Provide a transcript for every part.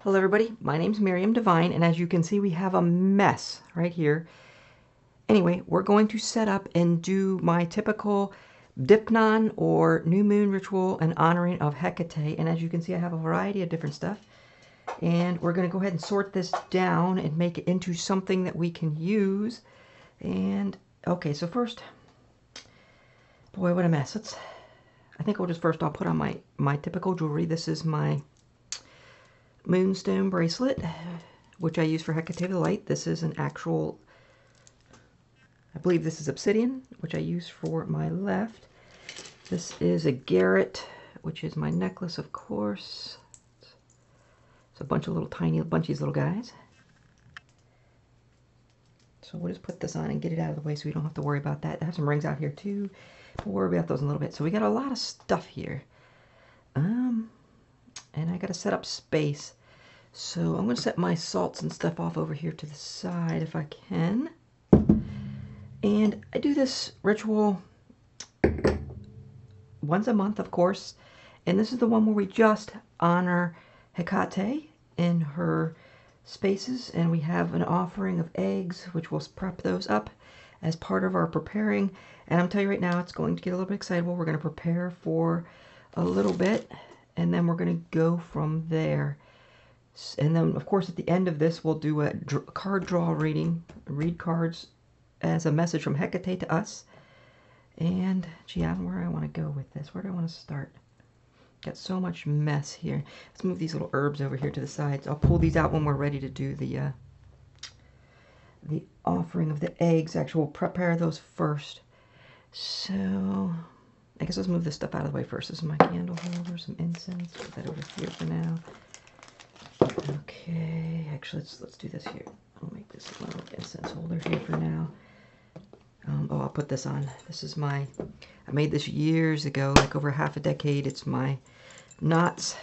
Hello everybody, my name's Miriam Divine, and as you can see we have a mess right here. Anyway, we're going to set up and do my typical Deipnon or new moon ritual in honoring of Hecate, and as you can see I have a variety of different stuff. And we're going to go ahead and sort this down and make it into something that we can use. And okay, so first, boy what a mess. I think I'll just first I'll put on my typical jewelry. This is my moonstone bracelet, which I use for Hecate the Light. This is an actual, I believe this is obsidian, which I use for my left. This is a garret, which is my necklace, of course. It's a bunch of little tiny bunchies little guys. So we'll just put this on and get it out of the way so we don't have to worry about that. I have some rings out here too. We'll worry about those in a little bit. So we got a lot of stuff here. And I got to set up space. So I'm going to set my salts and stuff off over here to the side if I can. And I do this ritual once a month, of course. And this is the one where we just honor Hecate in her spaces. And we have an offering of eggs, which we'll prep those up as part of our preparing. And I'm telling you right now, it's going to get a little bit excitable. We're going to prepare for a little bit. And then we're going to go from there. And then, of course, at the end of this, we'll do a card draw reading. Read cards as a message from Hecate to us. And, gee, I don't know where I want to go with this. Where do I want to start? Got so much mess here. Let's move these little herbs over here to the sides. I'll pull these out when we're ready to do the offering of the eggs. Actually, we'll prepare those first. So I guess let's move this stuff out of the way first. This is my candle holder, some incense. Put that over here for now. Okay, actually let's do this here. I'll make this a little incense holder here for now. Oh, I'll put this on. This is I made this years ago, like over half a decade. It's my knots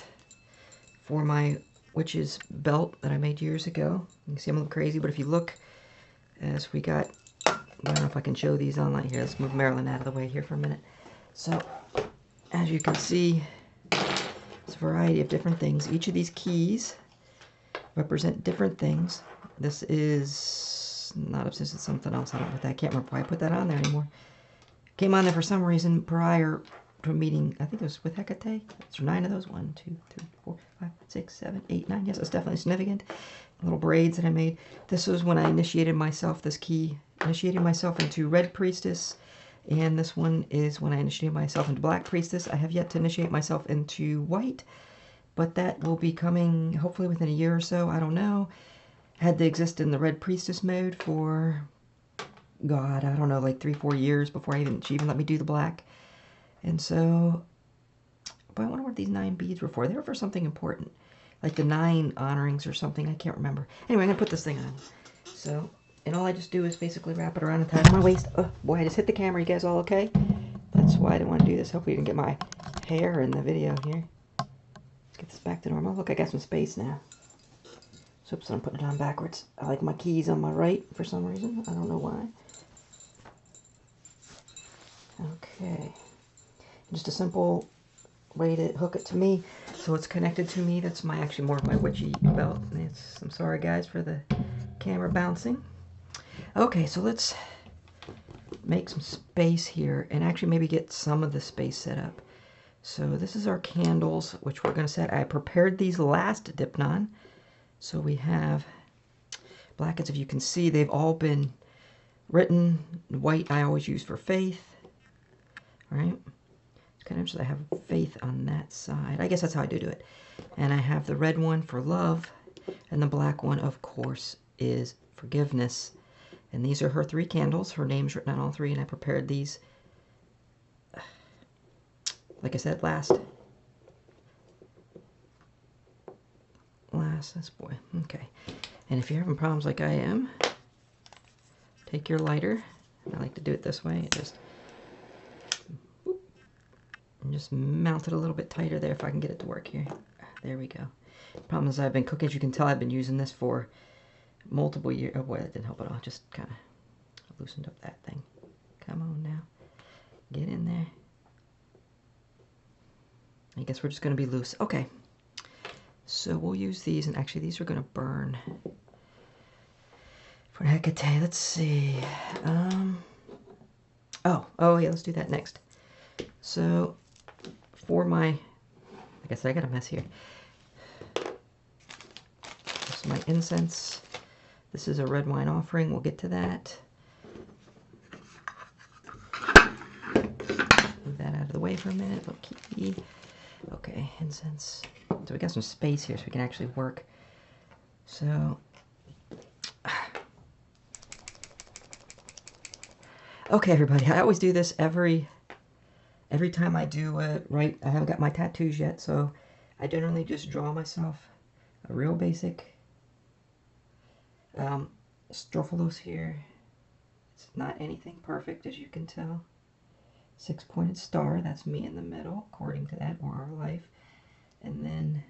for my witch's belt that I made years ago. You can see I'm a little crazy, but if you look, as we got, I don't know if I can show these online here. Let's move Marilyn out of the way here for a minute. So, as you can see, it's a variety of different things. Each of these keys represent different things. This is not obsessed with something else. I don't know what that. I can't remember why I put that on there anymore. Came on there for some reason prior to a meeting. I think it was with Hecate. There's 9 of those. 1, 2, 3, 4, 5, 6, 7, 8, 9. Yes, it's definitely significant. Little braids that I made. This was when I initiated myself. This key initiated myself into Red Priestess. And this one is when I initiated myself into Black Priestess. I have yet to initiate myself into White, but that will be coming hopefully within a year or so. I don't know. Had to exist in the Red Priestess mode for, God, I don't know, like 3-4 years before she even let me do the Black. And so, but I wonder what these 9 beads were for. They were for something important, like the 9 honorings or something. I can't remember. Anyway, I'm going to put this thing on. So, and all I just do is basically wrap it around and tie it on my waist. Oh, boy, I just hit the camera. You guys all okay? That's why I didn't want to do this. Hopefully you can get my hair in the video here. Let's get this back to normal. Look, I got some space now. Oops, I'm putting it on backwards. I like my keys on my right for some reason. I don't know why. Okay. Just a simple way to hook it to me so it's connected to me. That's actually more of my witchy belt. I'm sorry guys for the camera bouncing. Okay, so let's make some space here and actually maybe get some of the space set up. So this is our candles, which we're going to set. I prepared these last Deipnon. So we have blackets. If you can see, they've all been written. White I always use for faith. All right. It's kind of interesting. I have faith on that side. I guess that's how I do it. And I have the red one for love. And the black one, of course, is forgiveness. And these are her 3 candles. Her name's written on all 3. And I prepared these, like I said, last this boy. Okay. And if you're having problems like I am, take your lighter. I like to do it this way. Just mount it a little bit tighter there if I can get it to work here. There we go. Problem is I've been cooking. As you can tell, I've been using this for multiple years. Oh boy, that didn't help at all. Just kind of loosened up that thing. Come on now. Get in there. I guess we're just going to be loose. Okay. So we'll use these, and actually these are going to burn for Hecate. Let's see. Oh yeah, let's do that next. So for my, like I said, I got a mess here. This is my incense. This is a red wine offering. We'll get to that. Move that out of the way for a minute. Okay, incense. So we got some space here so we can actually work. So, okay, everybody. I always do this every time I do it. Right, I haven't got my tattoos yet, so I generally just draw myself a real basic strophalos here. It's not anything perfect, as you can tell. 6-pointed star, that's me in the middle, according to that, or our life. And then,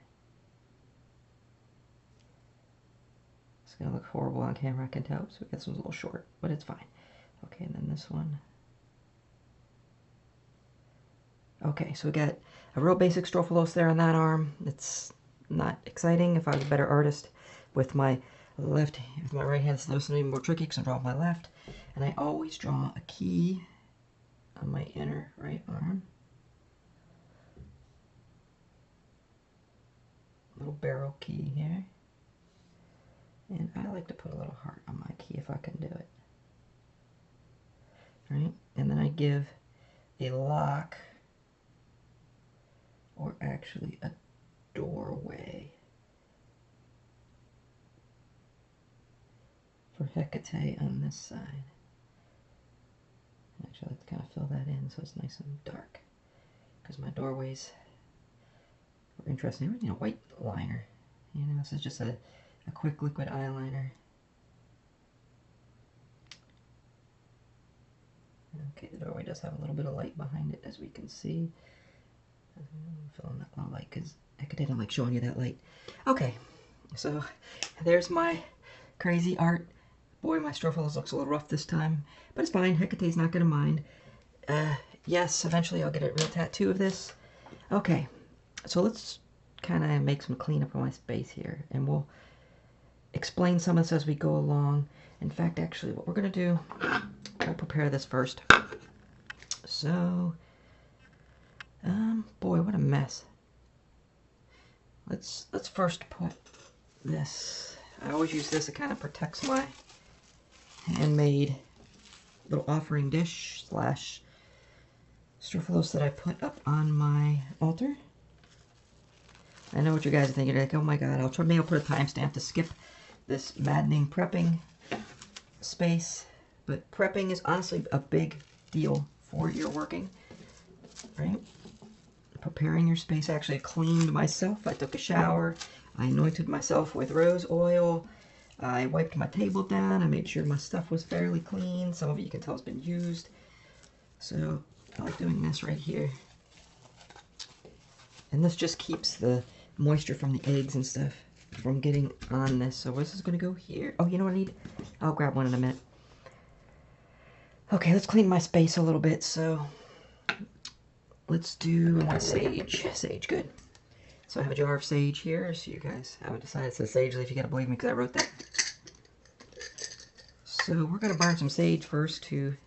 it's going to look horrible on camera, I can tell, so this one's a little short, but it's fine. Okay, and then this one. Okay, so we got a real basic strophalos there on that arm. It's not exciting. If I was a better artist with my left, with my right hand, it's going to be more tricky because I'm drawing with my left. And I always draw a key on my inner right arm. Little barrel key here. And I like to put a little heart on my key if I can do it. Right? And then I give a lock, or actually a doorway, for Hecate on this side. Actually, I like to kind of fill that in so it's nice and dark, because my doorways are interesting. You know, white liner. You know, this is just a quick liquid eyeliner. Okay, the doorway does have a little bit of light behind it, as we can see. I'm filling that little light because Hecate don't like showing you that light. Okay, so there's my crazy art. Boy, my strophalos looks a little rough this time, but it's fine. Hecate's not going to mind. Yes, eventually I'll get a real tattoo of this. Okay, so let's kind of make some cleanup on my space here, and we'll explain some of this as we go along. In fact, actually, what we're going to do, I'll prepare this first. So, boy, what a mess. Let's first put this. I always use this. It kind of protects my handmade little offering dish slash strophalos that I put up on my altar. I know what you guys are thinking. You're like, oh my god, maybe I'll put a timestamp to skip this maddening prepping space. But prepping is honestly a big deal for your working, right? Preparing your space. I actually cleaned myself. I took a shower. I anointed myself with rose oil. I wiped my table down. I made sure my stuff was fairly clean. Some of it you can tell has been used. So I like doing this right here. And this just keeps the moisture from the eggs and stuff from getting on this. So this is going to go here. Oh, you know what I need? I'll grab one in a minute. Okay, let's clean my space a little bit. So let's do my sage. Sage, good. So I have a jar of sage here. So you guys haven't decided it says sage leaf. You gotta believe me because I wrote that. So we're gonna burn some sage first in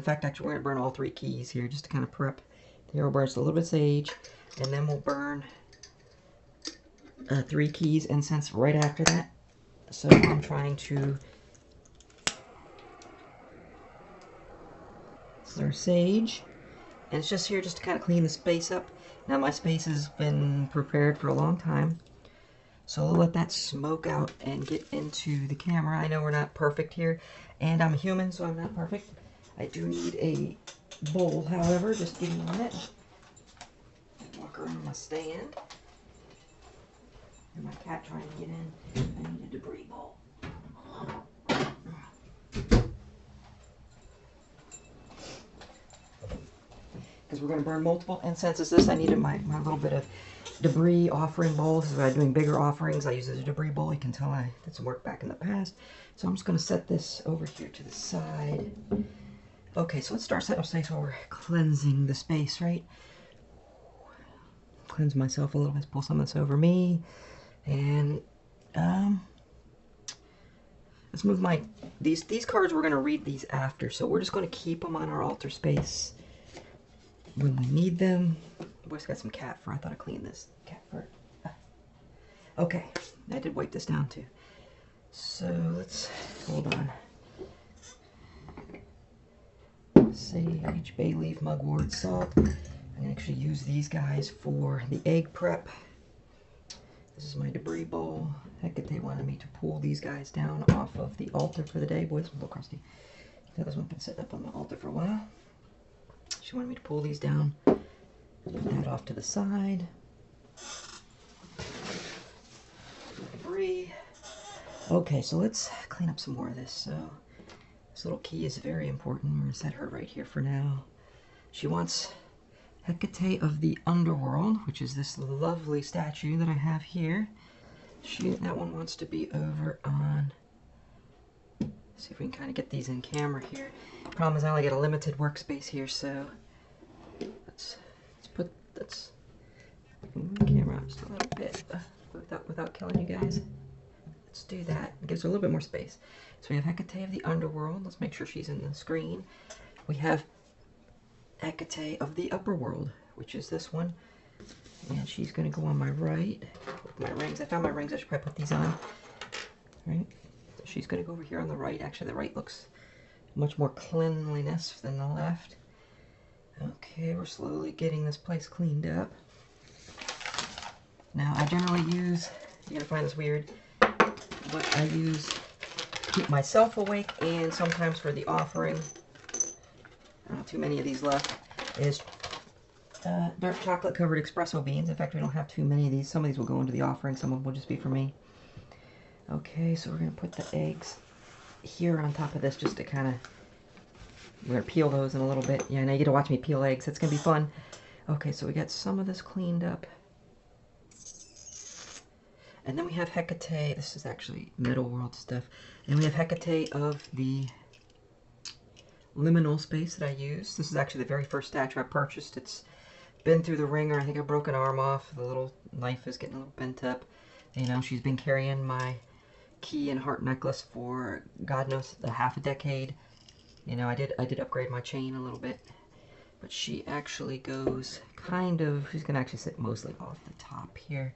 fact, actually we're gonna burn all 3 keys here just to kind of prep. Here we'll burn just a little bit of sage, and then we'll burn 3 keys incense right after that. So I'm trying to. This is our sage, and it's just here just to kind of clean the space up. Now my space has been prepared for a long time, so we'll let that smoke out and get into the camera. I know we're not perfect here, and I'm a human, so I'm not perfect. I do need a bowl, however. Just give me a minute. Walk around my stand. And my cat trying to get in. I need a debris bowl. Because we're going to burn multiple incenses. I needed my little bit of debris offering bowl. This is why I'm doing bigger offerings. I use it as a debris bowl. You can tell I did some work back in the past. So I'm just going to set this over here to the side. Okay, so let's start setting up space while we're cleansing the space, right? cleanse myself a little bit. Pull some of this over me. And let's move my, these cards, we're going to read these after. So we're just going to keep them on our altar space when we need them. Boy's got some cat fur. I thought I cleaned this cat fur. Okay, I did wipe this down too. So let's, hold on. Sage, bay leaf, mugwort, salt. I'm going to actually use these guys for the egg prep. This is my debris bowl. Hecate wanted me to pull these guys down off of the altar for the day. Boy, this one's a little crusty. The other one's been sitting up on the altar for a while. She wanted me to pull these down. Put that off to the side. Debris. Okay, so let's clean up some more of this. So this little key is very important. We're going to set her right here for now. She wants Hecate of the underworld, which is this lovely statue that I have here. That one wants to be over on, see if we can kind of get these in camera here. Problem is I only get a limited workspace here, so let's move the camera up just a little bit without killing you guys. Let's do that. It gives her a little bit more space. So we have Hecate of the underworld. Let's make sure she's in the screen. We have Hecate of the upper world, which is this one. And she's going to go on my right with my rings. I found my rings. I should probably put these on. Right? So she's going to go over here on the right. Actually, the right looks much more cleanliness than the left. Okay, we're slowly getting this place cleaned up. Now, I generally use, you're going to find this weird, but I use to keep myself awake and sometimes for the offering. I don't have too many of these left. Is dark chocolate covered espresso beans. In fact, we don't have too many of these. Some of these will go into the offering. Some of them will just be for me. Okay, so we're going to put the eggs here on top of this just to kind of, we're going to peel those in a little bit. Yeah, now you get to watch me peel eggs. It's going to be fun. Okay, so we got some of this cleaned up. And then we have Hecate. This is actually middle world stuff. And we have Hecate of the liminal space that I use. This is actually the very first statue I purchased. It's been through the ringer. I think I broke an arm off. The little knife is getting a little bent up. You know, she's been carrying my key and heart necklace for God knows a half a decade. You know, I did upgrade my chain a little bit, but she actually goes kind of, she's gonna actually sit mostly off the top here.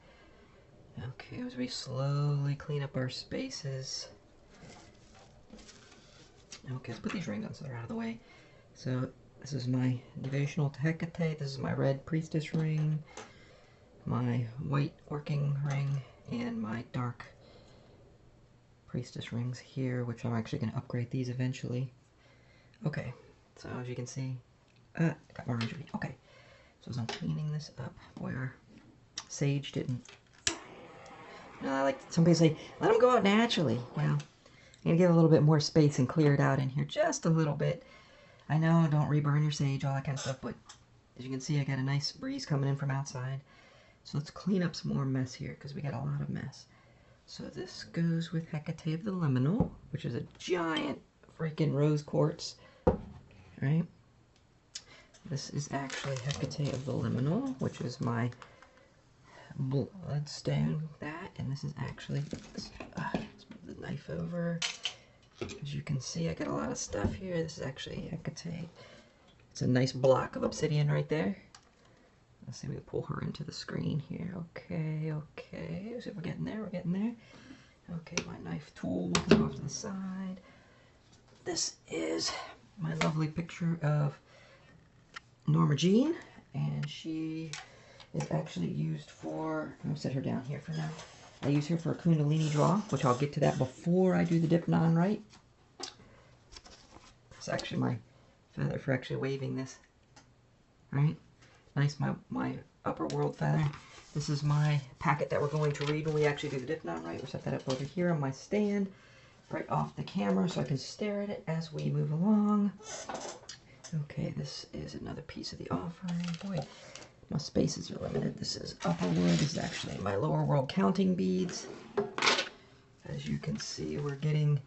Okay, as we slowly clean up our spaces. Okay, let's put these rings on so they're out of the way. So this is my devotional to Hecate. This is my red priestess ring, my white working ring, and my dark priestess rings here, which I'm actually going to upgrade these eventually. Okay, so as you can see, got my orange. Okay, so as I'm cleaning this up, boy, our sage didn't. Like somebody say, let them go out naturally. Well, I'm going to give a little bit more space and clear it out in here just a little bit. I know, don't reburn your sage, all that kind of stuff, but as you can see, I got a nice breeze coming in from outside. So let's clean up some more mess here, because we got a lot of mess. So this goes with Hecate of the liminal, which is a giant freaking rose quartz, right? This is actually Hecate of the liminal, which is my bloodstone, that, and this is actually, let's move the knife over. As you can see, I got a lot of stuff here. This is actually Hecate. It's a nice block of obsidian right there. Let's see if we can pull her into the screen here. Okay, okay. So we're getting there, we're getting there. Okay, my knife tool can go off to the side. This is my lovely picture of Norma Jean, and she is actually used for, I'm going to set her down here for now. I use her for a Kundalini draw, which I'll get to that before I do the Deipnon rite. It's actually my feather for actually waving this. Right? Nice, my upper world feather. This is my packet that we're going to read when we actually do the Deipnon rite. We'll set that up over here on my stand, right off the camera, so I can stare at it as we move along. Okay, this is another piece of the offering. Boy, my spaces are limited. This is upper world. This is actually my lower world counting beads. As you can see, we're getting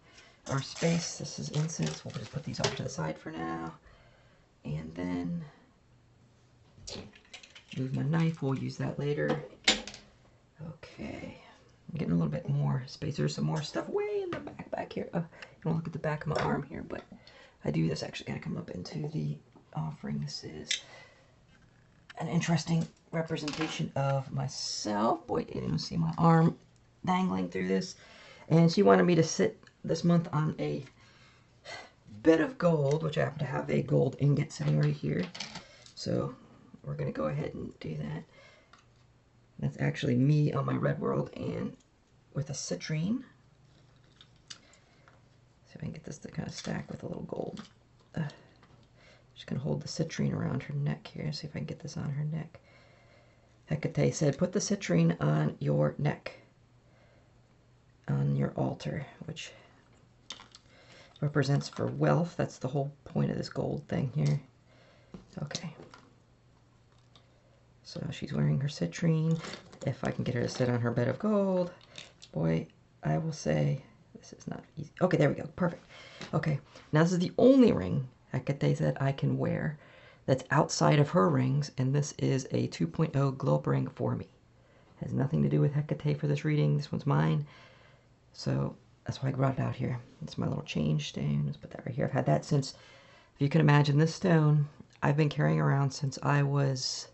our space. This is incense. We'll just put these off to the side for now. And then move my knife. We'll use that later. Okay. I'm getting a little bit more space. There's some more stuff way in the back here. You don't look at the back of my arm here, but I do this actually gotta come up into the offering. This is an interesting representation of myself. Boy, you didn't see my arm dangling through this. And she wanted me to sit this month on a bed of gold, which I happen to have a gold ingot sitting right here. So we're going to go ahead and do that. That's actually me on my red world and with a citrine. See if I can get this to kind of stack with a little gold. Just going to hold the citrine around her neck here. See if I can get this on her neck. Hecate said, put the citrine on your neck, on your altar, which represents for wealth. That's the whole point of this gold thing here. Okay. So she's wearing her citrine. If I can get her to sit on her bed of gold, boy, I will say this is not easy. Okay, there we go. Perfect. Okay, now this is the only ring Hecate said I can wear that's outside of her rings, and this is a 2.0 globe ring for me. Has nothing to do with Hecate for this reading. This one's mine. So that's why I brought it out here. It's my little change stone. Let's put that right here. I've had that since, if you can imagine, this stone I've been carrying around since I was,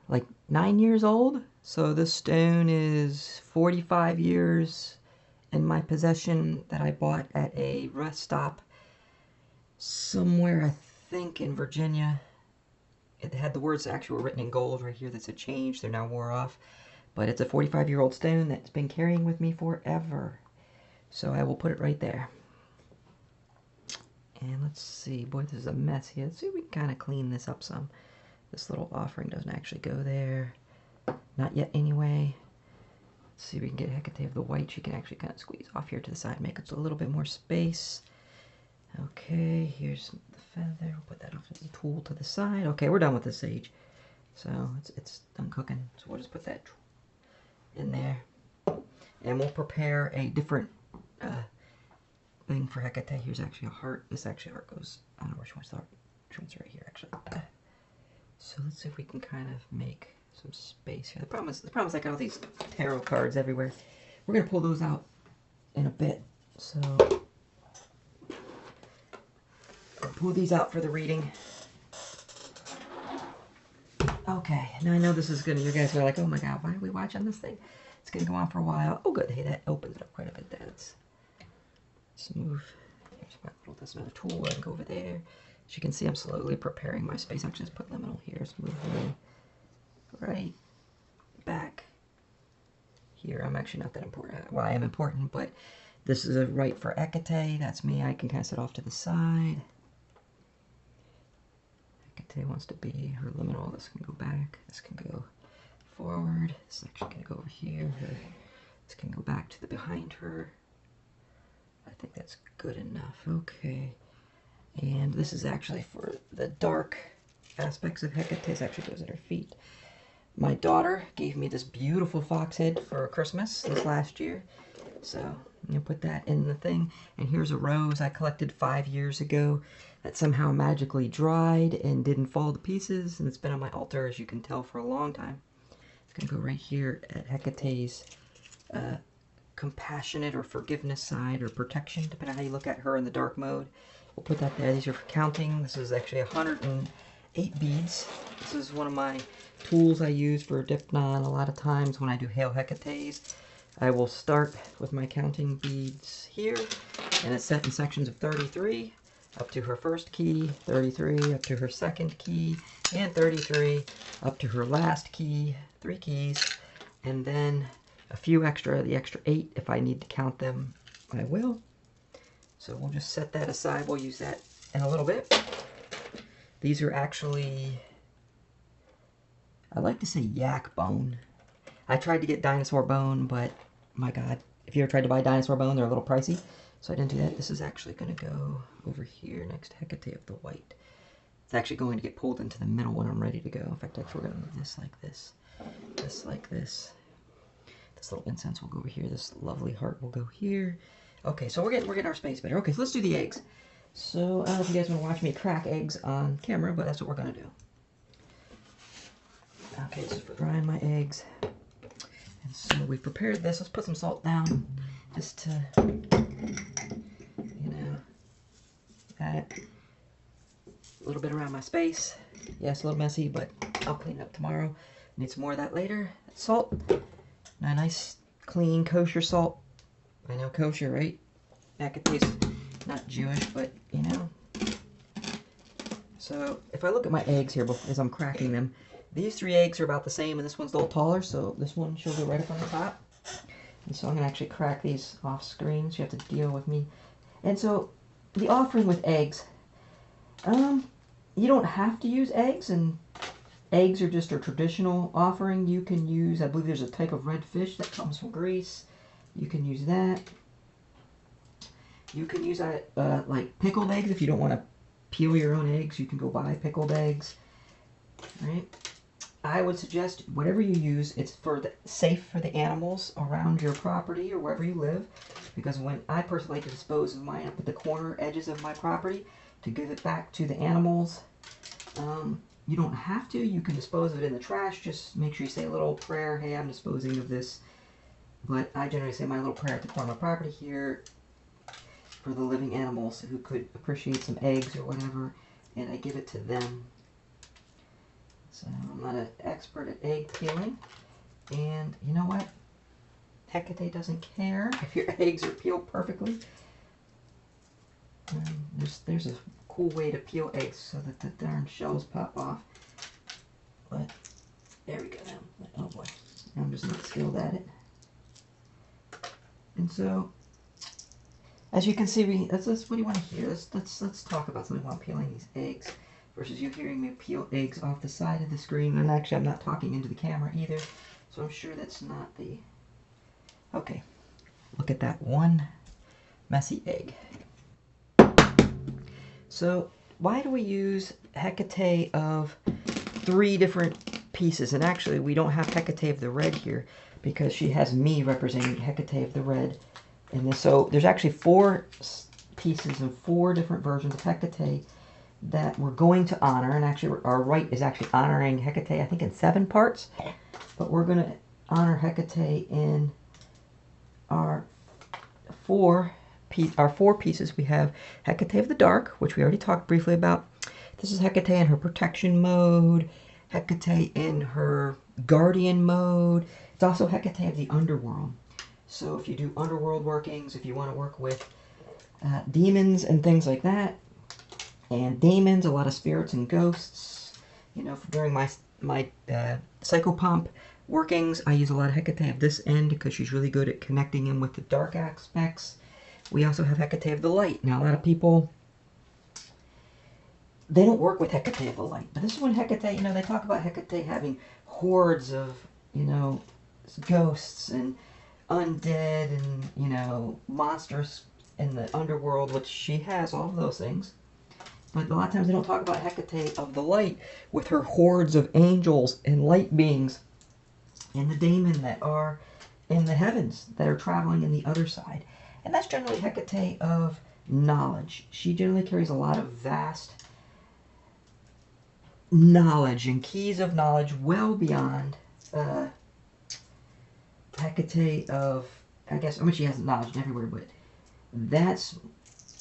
like 9 years old. So this stone is 45 years in my possession that I bought at a rest stop somewhere, I think in Virginia. It had the words that actually were written in gold right here that said change. They're now wore off. But it's a 45-year-old stone that's been carrying with me forever. So I will put it right there. And let's see. Boy, this is a mess here. Let's see if we can kind of clean this up some. This little offering doesn't actually go there. Not yet anyway. Let's see if we can get Hecate of the white. She can actually kind of squeeze off here to the side. Make up a little bit more space. Okay, here's the feather. We'll put that off the tool to the side. Okay, we're done with the sage. So it's done cooking. So we'll just put that in there. And we'll prepare a different thing for Hecate. Here's actually a heart. This actually heart goes, I don't know where she wants the heart. She wants it right here, actually. So let's see if we can kind of make some space here. The problem is I got all these tarot cards everywhere. We're going to pull those out in a bit. So I'll pull these out for the reading. Okay, now I know this is gonna, you guys are like, oh my god, why are we watching this thing? It's gonna go on for a while. Oh good, hey, that opens it up quite a bit. Let's move. Here's my little, that's another tool. I can go over there. As you can see, I'm slowly preparing my space. Actually, just put liminal here. Let's move them right back here. I'm actually not that important. Well, I am important, but this is a rite for Hecate. That's me. I can kind of sit off to the side. Hecate wants to be her liminal. This can go back. This can go forward. This is actually going to go over here. This can go back to the behind her. I think that's good enough. Okay. And this is actually for the dark aspects of Hecate. This actually goes at her feet. My daughter gave me this beautiful fox head for Christmas this last year. So I'm going to put that in the thing. And here's a rose I collected 5 years ago that somehow magically dried and didn't fall to pieces. And it's been on my altar, as you can tell, for a long time. It's going to go right here at Hecate's compassionate or forgiveness side, or protection, depending on how you look at her in the dark mode. We'll put that there. These are for counting. This is actually 108 beads. This is one of my tools I use for Deipnon. A lot of times when I do Hail Hecate's, I will start with my counting beads here, and it's set in sections of 33, up to her first key, 33, up to her second key, and 33, up to her last key, 3 keys, and then a few extra, the extra 8, if I need to count them, I will. So we'll just set that aside. We'll use that in a little bit. These are actually, I like to say yak bone. I tried to get dinosaur bone, but my god, if you ever tried to buy dinosaur bone, they're a little pricey. So I didn't do that. This is actually going to go over here next to Hecate of the white. It's actually going to get pulled into the middle when I'm ready to go. In fact, actually we're going to move this like this. This like this. This little incense will go over here. This lovely heart will go here. Okay, so we're getting our space better. Okay, so let's do the eggs. So I don't know if you guys want to watch me crack eggs on camera, but that's what we're going to do. Okay, so for drying my eggs. And so we prepared this. Let's put some salt down just to, you know, add a little bit around my space. Yes, a little messy, but I'll clean it up tomorrow. Need some more of that later. Salt. A nice, clean, kosher salt. I know kosher, right? Hecate's not Jewish, but, you know. So, if I look at my eggs here as I'm cracking them, these 3 eggs are about the same, and this one's a little taller, so this one she'll go right up on the top. And so I'm going to actually crack these off screen, so you have to deal with me. And so, the offering with eggs, you don't have to use eggs, and eggs are just a traditional offering. You can use, I believe there's a type of red fish that comes from Greece. You can use that. You can use like pickled eggs if you don't want to peel your own eggs. You can go buy pickled eggs, right? I would suggest whatever you use, it's safe for the animals around your property or wherever you live. Because when I personally like to dispose of mine up at the corner edges of my property to give it back to the animals. You don't have to. You can dispose of it in the trash. Just make sure you say a little prayer. Hey, I'm disposing of this. But I generally say my little prayer at the corner of my property here for the living animals who could appreciate some eggs or whatever, and I give it to them. So I'm not an expert at egg peeling, and you know what? Hecate doesn't care if your eggs are peeled perfectly. There's a cool way to peel eggs so that the darn shells pop off. But there we go now. Oh boy, I'm just not skilled at it. And so, as you can see, what do you want to hear? Let's talk about something while I'm peeling these eggs, versus you hearing me peel eggs off the side of the screen. And actually, I'm not talking into the camera either, so I'm sure that's not the. Okay, look at that one messy egg. So, why do we use Hecate of 3 different pieces? And actually, we don't have Hecate of the red here, because she has me representing Hecate of the red in this. So there's actually 4 pieces and 4 different versions of Hecate that we're going to honor. And actually our rite is actually honoring Hecate, I think, in 7 parts. But we're going to honor Hecate in our 4 pieces. We have Hecate of the dark, which we already talked briefly about. This is Hecate in her protection mode. Hecate in her guardian mode. It's also Hecate of the underworld. So if you do underworld workings, if you want to work with demons and things like that, and daemons, a lot of spirits and ghosts, you know, during my Psychopomp workings, I use a lot of Hecate of this end because she's really good at connecting in with the dark aspects. We also have Hecate of the light. Now, a lot of people, they don't work with Hecate of the light. But this is when Hecate, you know, they talk about Hecate having hordes of, you know, ghosts and undead and, you know, monsters in the underworld, which she has all of those things. But a lot of times they don't talk about Hecate of the light with her hordes of angels and light beings and the daemon that are in the heavens that are traveling in the other side. And that's generally Hecate of knowledge. She generally carries a lot of vast knowledge and keys of knowledge well beyond Hecate of, I guess, I mean, she has knowledge everywhere, but that's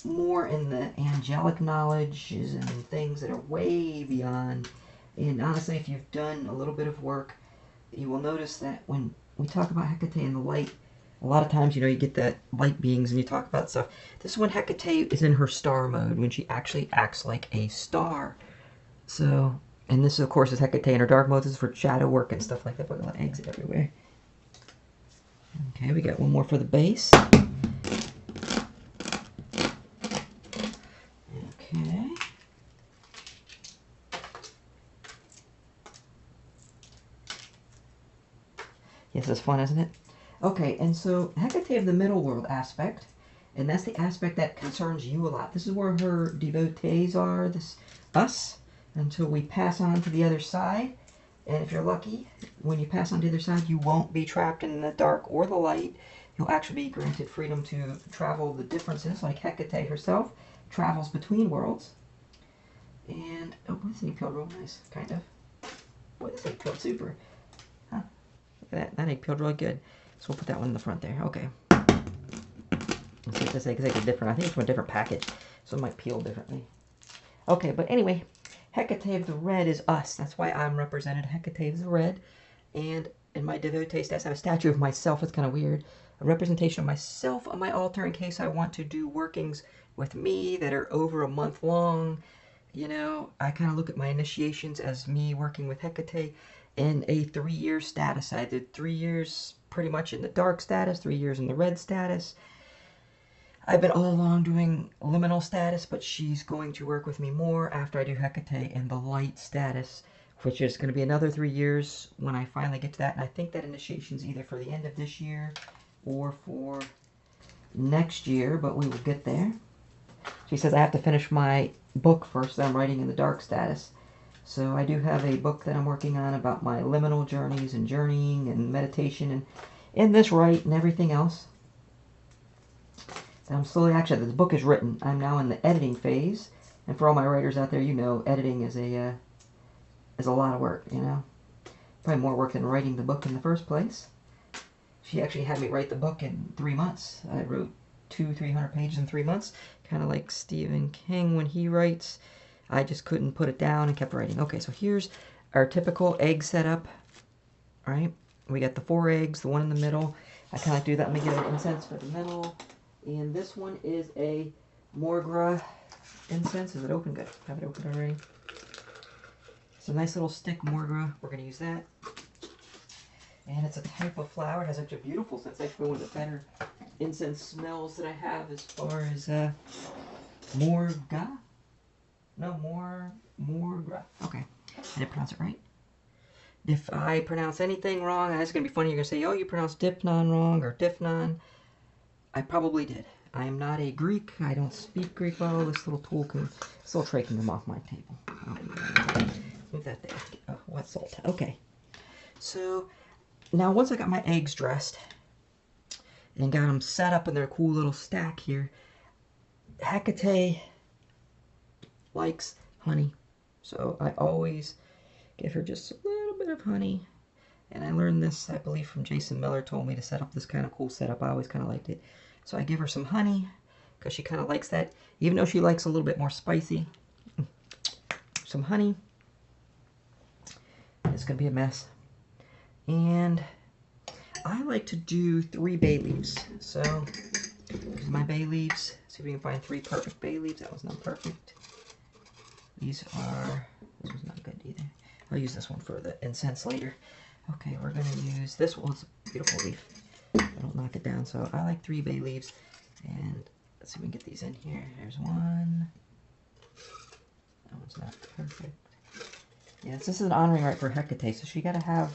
more in the angelic knowledges and things that are way beyond. And honestly, if you've done a little bit of work, you will notice that when we talk about Hecate and the light, a lot of times, you know, you get that light beings and you talk about stuff. This is when Hecate is in her star mode, when she actually acts like a star. So, and this, of course, is Hecate in her dark mode. This is for shadow work and stuff like that. Put a lot of eggs everywhere. Okay, we got one more for the base. Okay. Yes, it's fun, isn't it? Okay, and so Hecate of the middle world aspect, and that's the aspect that concerns you a lot. This is where her devotees are, us, until we pass on to the other side. And if you're lucky, when you pass on to the other side, you won't be trapped in the dark or the light. You'll actually be granted freedom to travel the differences, like Hecate herself travels between worlds. And, oh, this egg peeled real nice, kind of. Boy, this egg peeled super. Huh. Look at that. That egg peeled really good. So we'll put that one in the front there. Okay. Let's see if this egg is different. I think it's from a different package, so it might peel differently. Okay, but anyway, Hecate of the Red is us. That's why I'm represented. Hecate of the Red. And in my devotee status, I have a statue of myself. It's kind of weird. A representation of myself on my altar in case I want to do workings with me that are over a month long. You know, I kind of look at my initiations as me working with Hecate in a 3-year status. I did 3 years pretty much in the dark status, 3 years in the red status. I've been all along doing liminal status, but she's going to work with me more after I do Hecate in the light status, which is going to be another 3 years when I finally get to that. And I think that initiation's either for the end of this year or for next year, but we will get there. She says I have to finish my book first that I'm writing in the dark status. So I do have a book that I'm working on about my liminal journeys and journeying and meditation and in this rite and everything else. And I'm slowly, actually, this book is written. I'm now in the editing phase. And for all my writers out there, you know, editing is a lot of work, you know. Probably more work than writing the book in the first place. She actually had me write the book in 3 months. I wrote 200-300 pages in 3 months. Kind of like Stephen King when he writes. I just couldn't put it down and kept writing. Okay, so here's our typical egg setup. All right, we got the 4 eggs, the one in the middle. I kind of like to do that. Let me get an incense for the middle. And this one is a Morgra incense. Is it open? Good. Have it open already. It's a nice little stick Morgra. We're going to use that. And it's a type of flower. It has such a beautiful scent. It's actually one of the better incense smells that I have as far as Morga. No, Morgra. Okay. I didn't pronounce it right. If I pronounce anything wrong, it's going to be funny. You're going to say, oh, you pronounced Deipnon wrong or Deipnon. I probably did. I am not a Greek. I don't speak Greek well. This little tool can, this little tray can come off my table. Move that there. Oh, what salt? Okay. So now once I got my eggs dressed and got them set up in their cool little stack here, Hecate likes honey. So I always give her just a little bit of honey. And I learned this, I believe, from Jason Miller, told me to set up this kind of cool setup. I always kind of liked it. So I give her some honey, because she kind of likes that, even though she likes a little bit more spicy. Some honey. It's going to be a mess. And I like to do 3 bay leaves. So, because my bay leaves, see if we can find 3 perfect bay leaves. That was not perfect. These are, this was not good either. I'll use this one for the incense later. Okay, we're going to use this one. It's a beautiful leaf. I don't knock it down. So I like 3 bay leaves. And let's see if we can get these in here. There's one. That one's not perfect. Yes, this is an honoring rite for Hecate. So she got to have,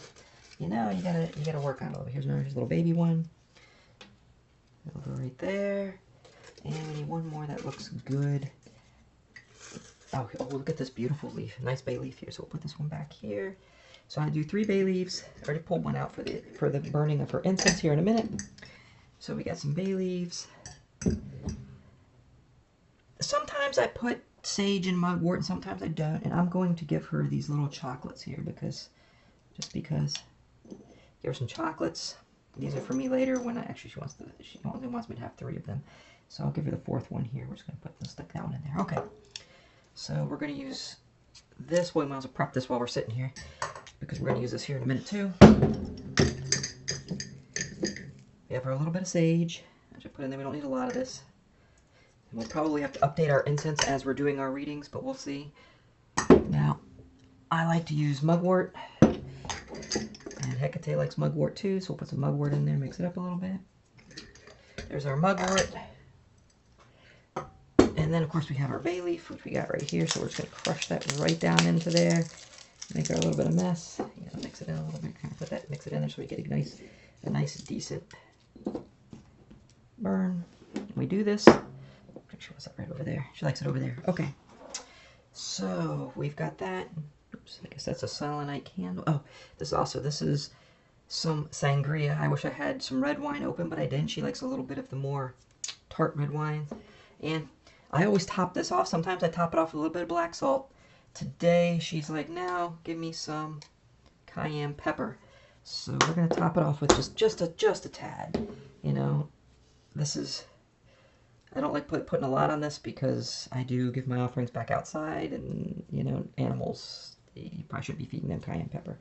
you know, you gotta work on it a little bit. Here's another little baby one. It'll go right there. And we need one more that looks good. Oh, look at this beautiful leaf. Nice bay leaf here. So we'll put this one back here. So I do 3 bay leaves. I already pulled one out for the burning of her incense here in a minute. So we got some bay leaves. Sometimes I put sage in mugwort and sometimes I don't. And I'm going to give her these little chocolates here because, give her some chocolates. These are for me later when she only wants me to have 3 of them. So I'll give her the 4th one here. We're just going to stick that one in there. Okay. So we're going to use this. Well, we might as well prep this while we're sitting here, because we're going to use this here in a minute too. We have our little bit of sage. I should put in there. We don't need a lot of this. And we'll probably have to update our incense as we're doing our readings, but we'll see. Now, I like to use mugwort. And Hecate likes mugwort too, so we'll put some mugwort in there, mix it up a little bit. There's our mugwort. And then, of course, we have our bay leaf, which we got right here. So we're just going to crush that right down into there. Make our little bit of mess. You know, mix it in a little bit. Kind of put that, mix it in there so we get a nice, decent burn. We do this. Make sure it's right over there. She likes it over there. Okay. So we've got that. Oops, I guess that's a selenite candle. Oh, this is some sangria. I wish I had some red wine open, but I didn't. She likes a little bit of the more tart red wine. And I always top this off. Sometimes I top it off with a little bit of black salt. Today, she's like, no, give me some cayenne pepper. So we're going to top it off with just a tad. You know, this is... I don't like putting a lot on this because I do give my offerings back outside, and, you know, animals, you probably shouldn't be feeding them cayenne pepper.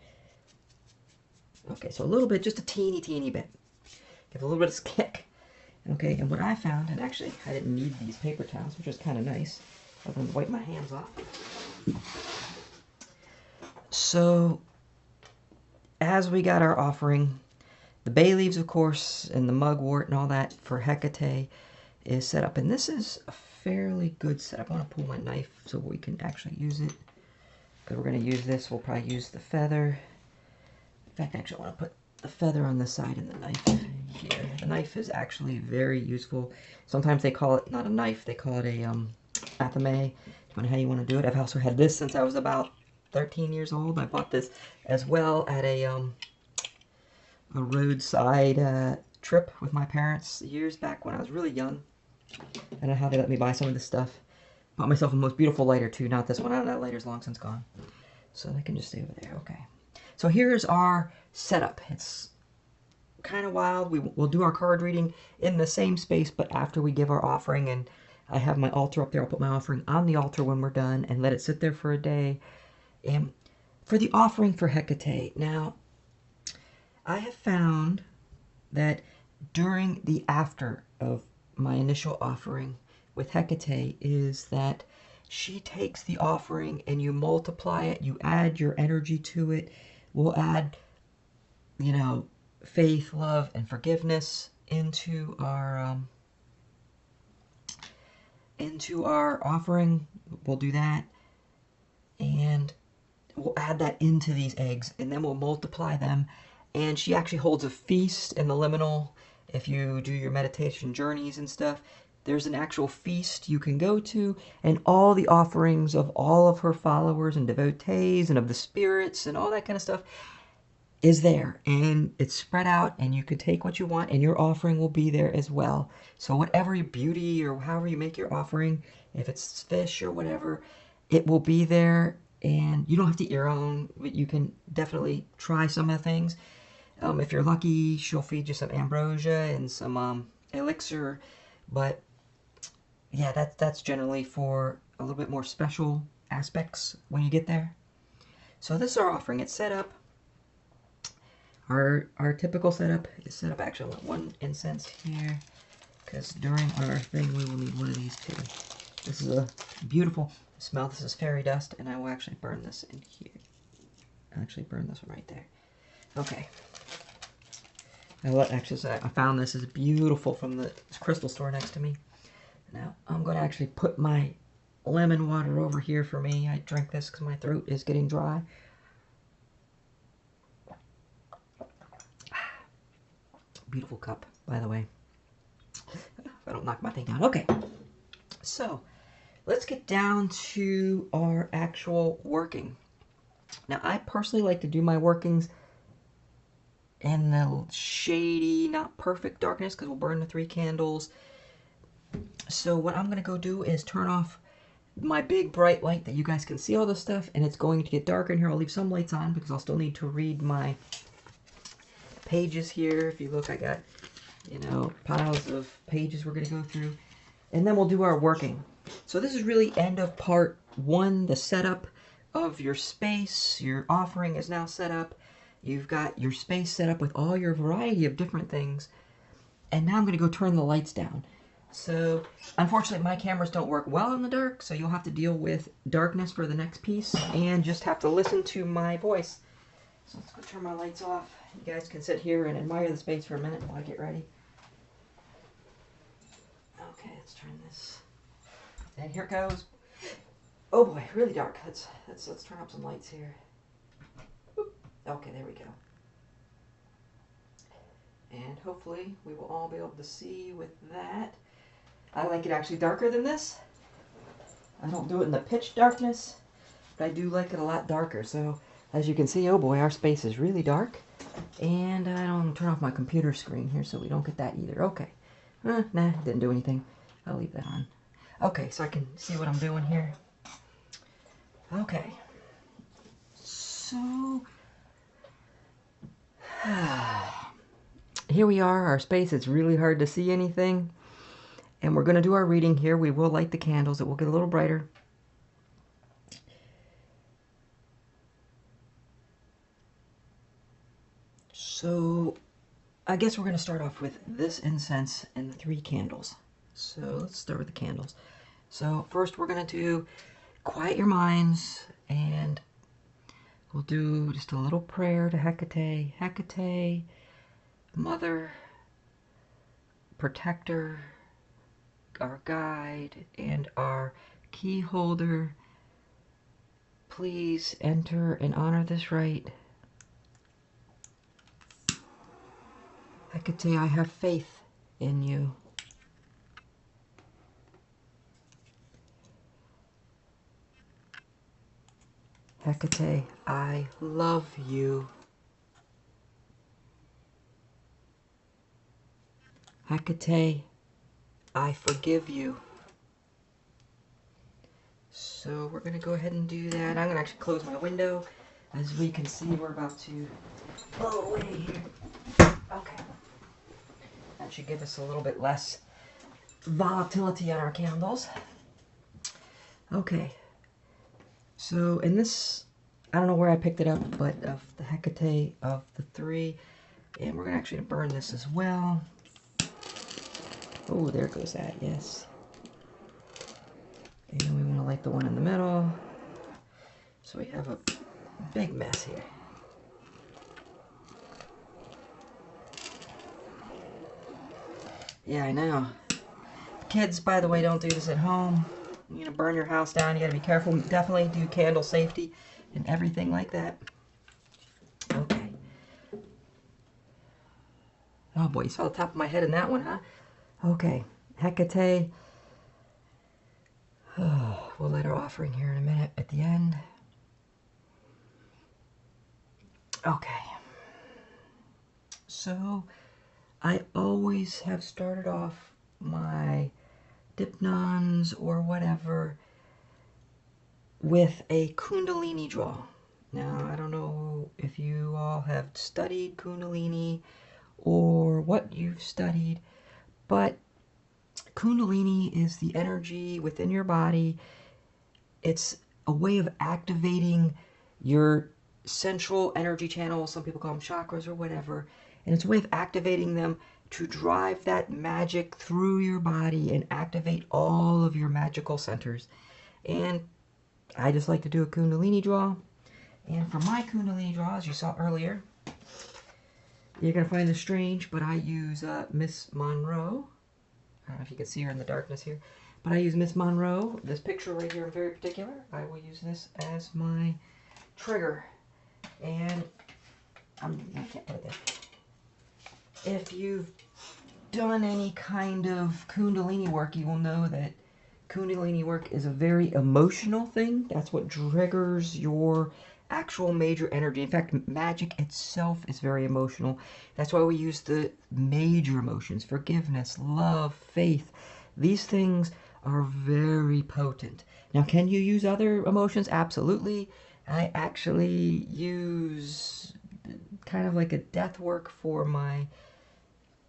Okay, so a little bit, just a teeny bit. Give a little bit of kick. Okay, and what I found, and actually I didn't need these paper towels, which is kind of nice. I'm going to wipe my hands off. So, as we got our offering, the bay leaves, of course, and the mugwort and all that for Hecate is set up. And this is a fairly good setup. I want to pull my knife so we can actually use it. Because we're going to use this, we'll probably use the feather. In fact, actually, I want to put the feather on the side and the knife here. The knife is actually very useful. Sometimes they call it, not a knife, they call it a athame, depending on how you want to do it. I've also had this since I was about 13 years old. I bought this as well at a roadside trip with my parents years back when I was really young. I don't know how they let me buy some of this stuff. Bought myself a most beautiful lighter too, not this one. I don't know, that lighter's long since gone. So they can just stay over there, okay. So here's our setup. It's kind of wild. We'll do our card reading in the same space, but after we give our offering, and I have my altar up there. I'll put my offering on the altar when we're done and let it sit there for a day. And for the offering for Hecate, now, I have found that during the after of my initial offering with Hecate is that she takes the offering and you multiply it, you add your energy to it. We'll add, you know, faith, love, and forgiveness into our offering. We'll do that, and we'll add that into these eggs, and then we'll multiply them. And she actually holds a feast in the liminal. If you do your meditation journeys and stuff, there's an actual feast you can go to, and all the offerings of all of her followers and devotees and of the spirits and all that kind of stuff is there, and it's spread out, and you can take what you want, and your offering will be there as well. So whatever your beauty or however you make your offering, if it's fish or whatever, it will be there, and you don't have to eat your own, but you can definitely try some of the things. If you're lucky, she'll feed you some ambrosia and some elixir, but yeah, that's generally for a little bit more special aspects when you get there. So this is our offering. It's set up. Our typical setup is set up. Actually, I want one incense here, because during our thing we will need one of these too. This is a beautiful smell. This is fairy dust, and I will actually burn this in here. I'll actually burn this one right there. Okay. I found this is beautiful from the crystal store next to me. Now, I'm going to actually put my lemon water over here for me. I drink this because my throat is getting dry. Beautiful cup, by the way. If I don't knock my thing down. Okay, so let's get down to our actual working. Now, I personally like to do my workings in the shady, not perfect darkness, because we'll burn the 3 candles. So what I'm going to go do is turn off my big bright light that you guys can see all this stuff, and it's going to get darker in here. I'll leave some lights on because I'll still need to read my pages here. If you look, I got, you know, piles of pages we're going to go through, and then we'll do our working. So this is really end of part 1, the setup of your space. Your offering is now set up. You've got your space set up with all your variety of different things, and now I'm going to go turn the lights down. So unfortunately my cameras don't work well in the dark, so you'll have to deal with darkness for the next piece and just have to listen to my voice. So let's go turn my lights off. You guys can sit here and admire the space for a minute while I get ready. Okay, let's turn this. And here it goes. Oh boy, really dark. Let's turn up some lights here. Okay, there we go. And hopefully we will all be able to see with that. I like it actually darker than this. I don't do it in the pitch darkness, but I do like it a lot darker. So as you can see, oh boy, our space is really dark. And I don't turn off my computer screen here so we don't get that either. Okay. Nah, didn't do anything. I'll leave that on. Okay, so I can see what I'm doing here. Okay. So, here we are. Our space, it's really hard to see anything. And we're going to do our reading here. We will light the candles. It will get a little brighter. So, I guess we're going to start off with this incense and the 3 candles. So, let's start with the candles. So, first we're going to do quiet your minds, and we'll do just a little prayer to Hecate. Hecate, Mother, Protector, our guide, and our key holder, please enter and honor this rite. Hecate, I have faith in you. Hecate, I love you. Hecate, I forgive you. So we're going to go ahead and do that. I'm going to actually close my window. As we can see, we're about to blow away here. Okay. That should give us a little bit less volatility on our candles. Okay. So in this, I don't know where I picked it up, but of the Hecate of the 3. And we're going to actually burn this as well. Oh, there goes that, yes. And we want to light the one in the middle. So we have a big mess here. Yeah, I know. Kids, by the way, don't do this at home. You're going to burn your house down. You got to be careful. Definitely do candle safety and everything like that. Okay. Oh boy, you saw the top of my head in that one, huh? Okay. Hecate. Oh, we'll light our offering here in a minute at the end. Okay. So, I always have started off my Deipnons or whatever with a Kundalini draw. Now, I don't know if you all have studied Kundalini or what you've studied, but Kundalini is the energy within your body. It's a way of activating your central energy channels. Some people call them chakras or whatever. And it's a way of activating them to drive that magic through your body and activate all of your magical centers. And I just like to do a Kundalini draw. And for my Kundalini draw, as you saw earlier, you're going to find this strange, but I use Miss Monroe. I don't know if you can see her in the darkness here, but I use Miss Monroe. This picture right here in very particular, I will use this as my trigger. And I can't put it there. If you've done any kind of Kundalini work, you will know that Kundalini work is a very emotional thing. That's what triggers your actual major energy. In fact, magic itself is very emotional. That's why we use the major emotions: forgiveness, love, faith. These things are very potent. Now, can you use other emotions? Absolutely. I actually use kind of like a death work for my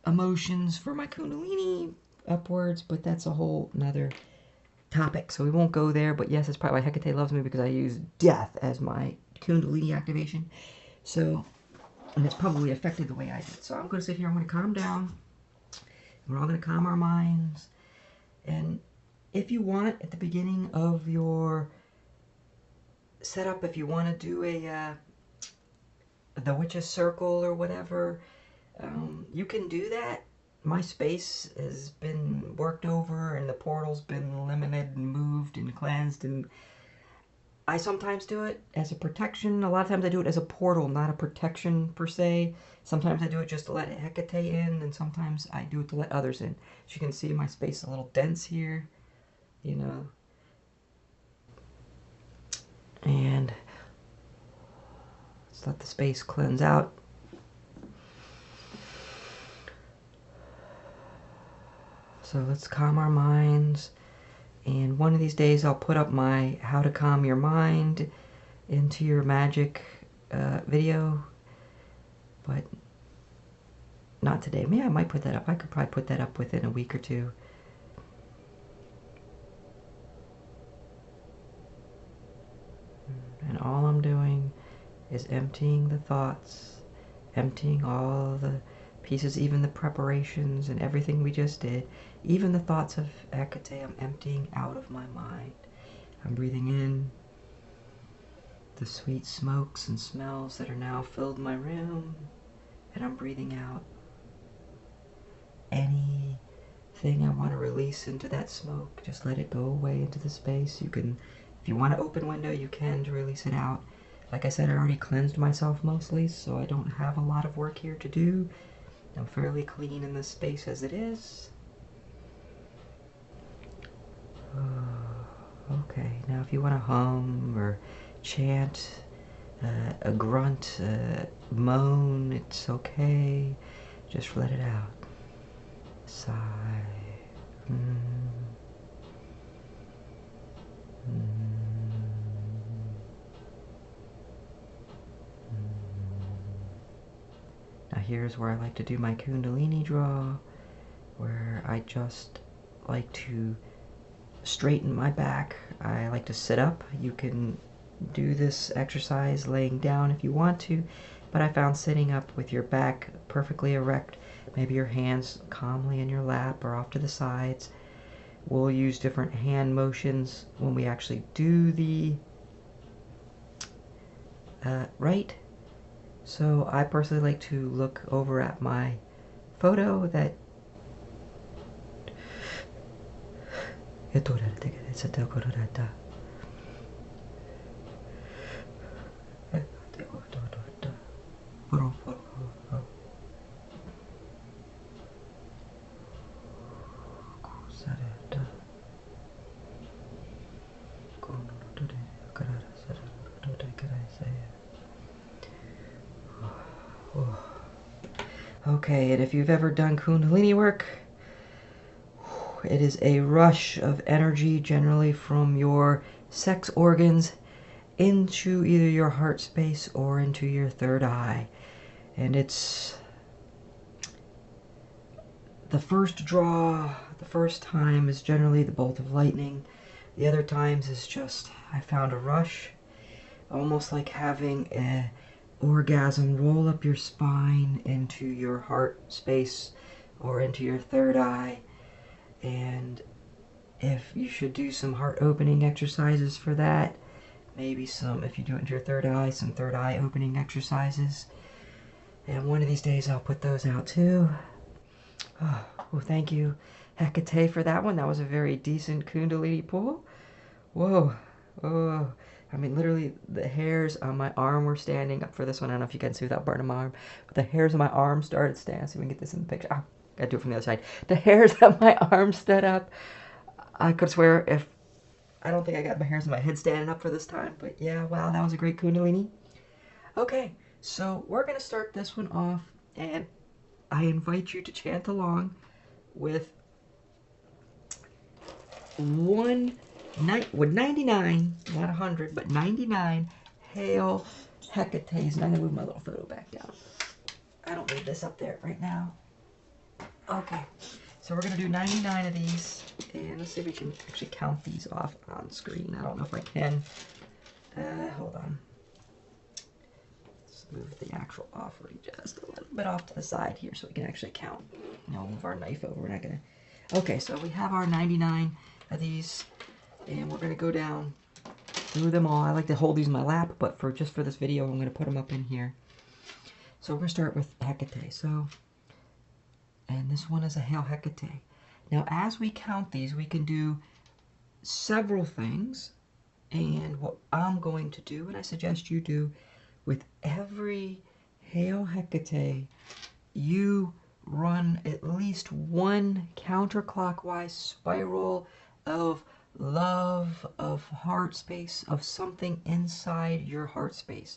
emotions, for my Kundalini upwards, but that's a whole nother topic, so we won't go there. But yes, it's probably why Hecate loves me, because I use death as my Kundalini activation. So, and it's probably affected the way I did. So I'm going to sit here, I'm going to calm down. We're all going to calm our minds. And if you want, at the beginning of your setup, if you want to do the witch's circle or whatever, you can do that. My space has been worked over and the portal's been limited and moved and cleansed, and I sometimes do it as a protection. A lot of times I do it as a portal, not a protection per se. Sometimes I do it just to let Hecate in, and sometimes I do it to let others in. As you can see, my space is a little dense here, you know. And let's let the space cleanse out. So let's calm our minds And one of these days I'll put up my how to calm your mind into your magic video, but not today. Maybe I might put that up. I could probably put that up within a week or two. And all I'm doing is emptying the thoughts, emptying all the pieces, even the preparations and everything we just did, even the thoughts of Hecate, I'm emptying out of my mind. I'm breathing in the sweet smokes and smells that are now filled my room, and I'm breathing out anything I want to release into that smoke. Just let it go away into the space. You can, if you want to open window, you can to release it out. Like I said, I already cleansed myself mostly, so I don't have a lot of work here to do. I'm fairly clean in this space as it is. Okay, now if you want to hum or chant, a grunt, moan, it's okay. Just let it out. Sigh. Now here's where I like to do my Kundalini draw, where I just like to straighten my back. I like to sit up. You can do this exercise laying down if you want to, but I found sitting up with your back perfectly erect, maybe your hands calmly in your lap or off to the sides. We'll use different hand motions when we actually do the rite. So I personally like to look over at my photo that Okay, and if you've ever done Kundalini work, it is a rush of energy generally from your sex organs into either your heart space or into your third eye. And it's the first draw, the first time is generally the bolt of lightning. The other times is just, I found a rush, almost like having a orgasm roll up your spine into your heart space or into your third eye. And if you should do some heart opening exercises for that, maybe some, if you do it into your third eye, some third eye opening exercises. And one of these days I'll put those out too. Oh, well, thank you, Hecate, for that one. That was a very decent Kundalini pull. Whoa. Oh. I mean, literally, the hairs on my arm were standing up for this one. I don't know if you can see without burning my arm, but the hairs on my arm started standing. So we can get this in the picture. Oh, gotta do it from the other side. The hairs on my arm stood up. I could swear if, I don't think I got my hairs on my head standing up for this time, but yeah, wow, that was a great Kundalini. Okay, so we're gonna start this one off, and I invite you to chant along with 99, not 100, but 99 Hail Hecates. And I'm going to move my little photo back down. I don't need this up there right now. Okay, so we're going to do 99 of these, and let's see if we can actually count these off on screen. I don't know if I can. Hold on. Let's move the actual offering just a little bit off to the side here so we can actually count. I'll move our knife over. We're not going to. Okay, so we have our 99 of these. And we're going to go down through them all. I like to hold these in my lap, but just for this video, I'm going to put them up in here. So we're going to start with Hecate. So, and this one is a Hail Hecate. Now, as we count these, we can do several things. And what I'm going to do, and I suggest you do, with every Hail Hecate, you run at least one counterclockwise spiral of love, of heart space, of something inside your heart space.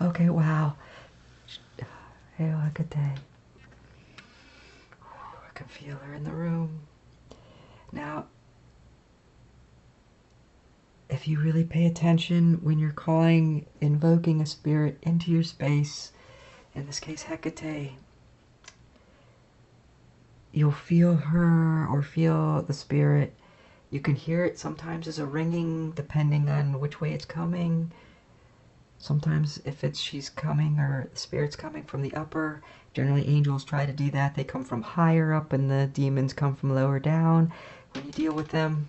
Okay, wow. Hail Hecate. I can feel her in the room. Now, if you really pay attention when you're invoking a spirit into your space, in this case Hecate, you'll feel her or feel the spirit. You can hear it sometimes as a ringing, depending on which way it's coming. Sometimes if she's coming or the spirit's coming from the upper, generally angels try to do that. They come from higher up and the demons come from lower down when you deal with them.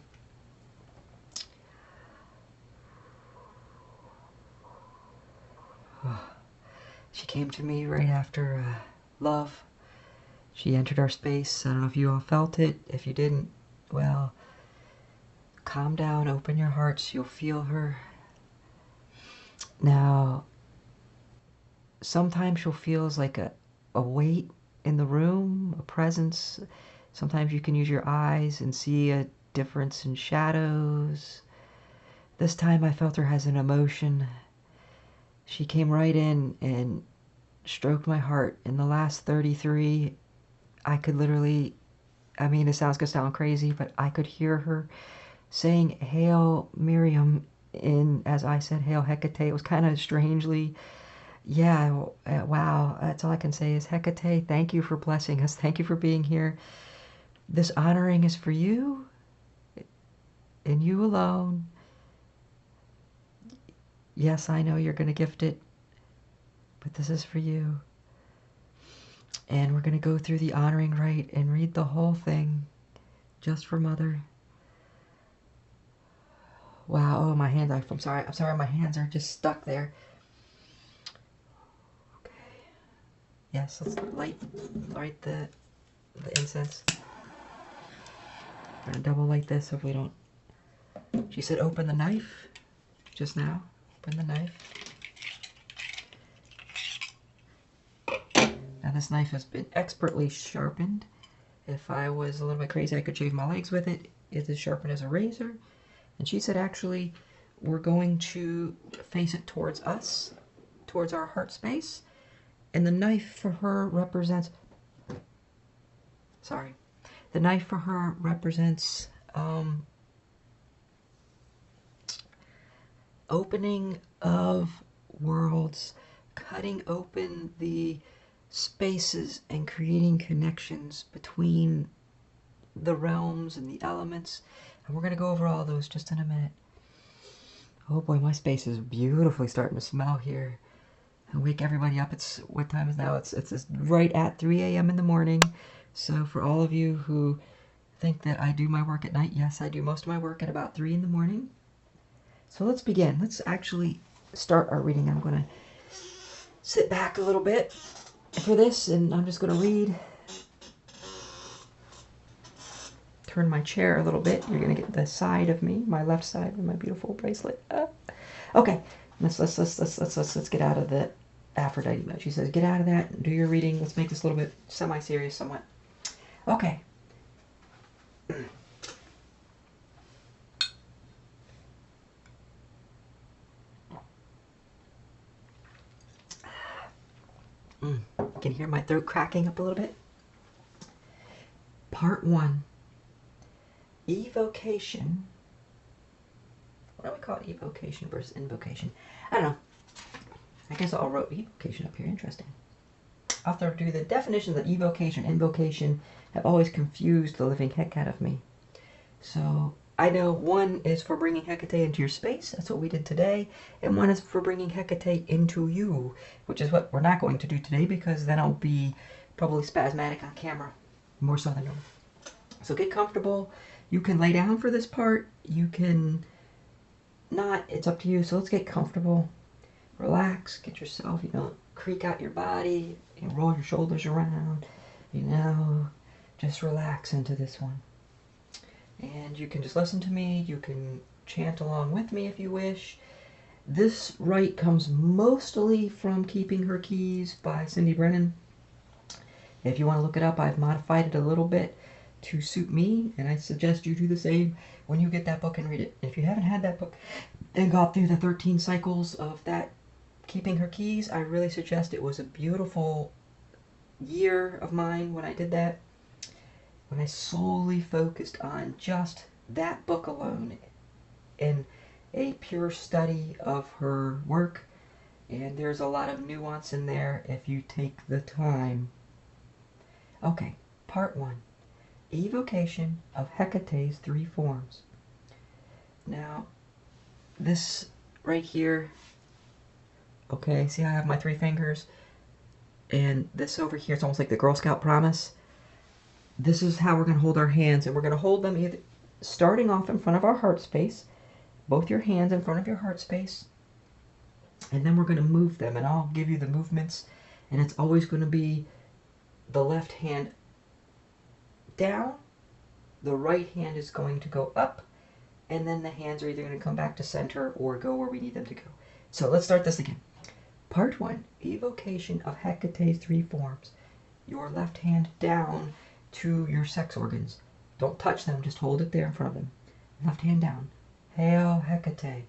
She came to me right after love. She entered our space. I don't know if you all felt it. If you didn't, well, calm down, open your hearts. You'll feel her. Now, sometimes she'll feel like a weight in the room, a presence. Sometimes you can use your eyes and see a difference in shadows. This time I felt her as an emotion. She came right in and stroked my heart. In the last 33, I could literally, I mean, it gonna sound crazy, but I could hear her saying, "Hail Miriam," as I said, "Hail Hecate." It was kind of strangely, yeah, wow. That's all I can say is, Hecate, thank you for blessing us. Thank you for being here. This honoring is for you and you alone. Yes, I know you're going to gift it, but this is for you. And we're going to go through the honoring rite and read the whole thing just for Mother. Wow, oh, my hands, I'm sorry, my hands are just stuck there. Okay. Yes, let's light the incense. I'm going to double light this so we don't... She said open the knife just now. Open the knife. Now this knife has been expertly sharpened. If I was a little bit crazy, I could shave my legs with it. It is sharpened as a razor. And she said actually we're going to face it towards us, towards our heart space. And the knife for her represents... Sorry. The knife for her represents opening of worlds, cutting open the spaces and creating connections between the realms and the elements. And we're going to go over all those just in a minute. Oh boy, my space is beautifully starting to smell here. And wake everybody up. It's, what time is now? It's right at 3 a.m. in the morning. So for all of you who think that I do my work at night, yes, I do most of my work at about 3 in the morning. So let's begin. Let's actually start our reading. I'm going to sit back a little bit for this, and I'm just going to read. Turn my chair a little bit. You're going to get the side of me, my left side with my beautiful bracelet. Okay, let's get out of the Aphrodite mode. She says, get out of that and do your reading. Let's make this a little bit semi-serious somewhat. Okay. You can hear my throat cracking up a little bit. Part 1. Evocation. What do we call it? Evocation versus invocation. I don't know. I guess I'll wrote evocation up here. Interesting. I'll have to do the definitions of evocation and invocation have always confused the living heck out of me. So I know one is for bringing Hecate into your space. That's what we did today. And one is for bringing Hecate into you, which is what we're not going to do today because then I'll be probably spasmatic on camera, more so than normal. So get comfortable. You can lay down for this part. You can not. It's up to you. So let's get comfortable. Relax. Get yourself, creak out your body. Roll your shoulders around. Just relax into this one. And you can just listen to me. You can chant along with me if you wish. This rite comes mostly from Keeping Her Keys by Cindy Brennan. If you want to look it up, I've modified it a little bit to suit me, and I suggest you do the same when you get that book and read it. If you haven't had that book and got through the 13 cycles of that keeping her keys. I really suggest it was a beautiful year of mine when I did that. When I solely focused on just that book alone in a pure study of her work. And there's a lot of nuance in there if you take the time. Okay, part 1. Evocation of Hecate's 3 forms. Now, this right here, okay, see how I have my 3 fingers? And this over here, it's almost like the Girl Scout promise. This is how we're going to hold our hands, and we're going to hold them either starting off in front of our heart space, both your hands in front of your heart space, and then we're going to move them, and I'll give you the movements, and it's always going to be the left hand down, the right hand is going to go up, and then the hands are either going to come back to center or go where we need them to go. So let's start this again. Part 1, evocation of Hecate's 3 forms. Your left hand down to your sex organs. Don't touch them, just hold it there in front of them. Left hand down. Hail Hecate.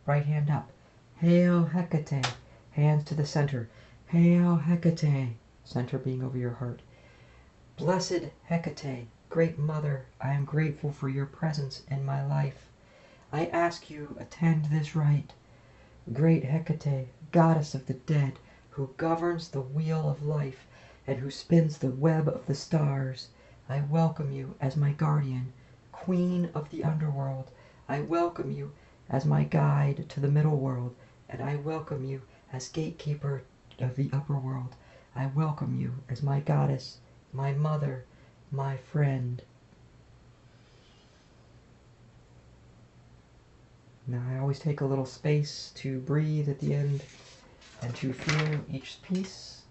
Right hand up. Hail Hecate. Hands to the center. Hail Hecate. Center being over your heart. Blessed Hecate, Great Mother, I am grateful for your presence in my life. I ask you, attend this rite. Great Hecate, Goddess of the dead, who governs the wheel of life and who spins the web of the stars, I welcome you as my guardian, Queen of the underworld. I welcome you as my guide to the middle world, and I welcome you as gatekeeper of the upper world. I welcome you as my goddess, my mother, my friend. Now I always take a little space to breathe at the end and to feel each piece.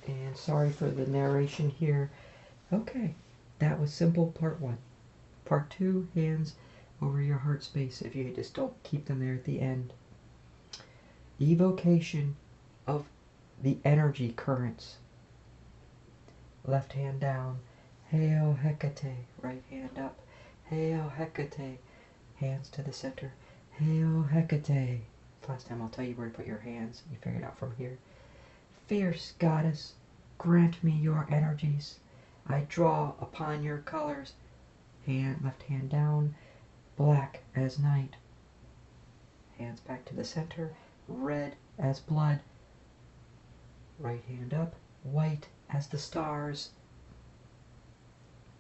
And sorry for the narration here. Okay, that was simple part 1. Part 2, hands over your heart space if you just don't keep them there at the end. Evocation of the energy currents. Left hand down. Hail Hecate. Right hand up. Hail Hecate. Hands to the center. Hail Hecate. Last time I'll tell you where to put your hands. You figure it out from here. Fierce goddess, grant me your energies. I draw upon your colors. Left hand down. Black as night. Hands back to the center. Red as blood. Right hand up. White as the stars.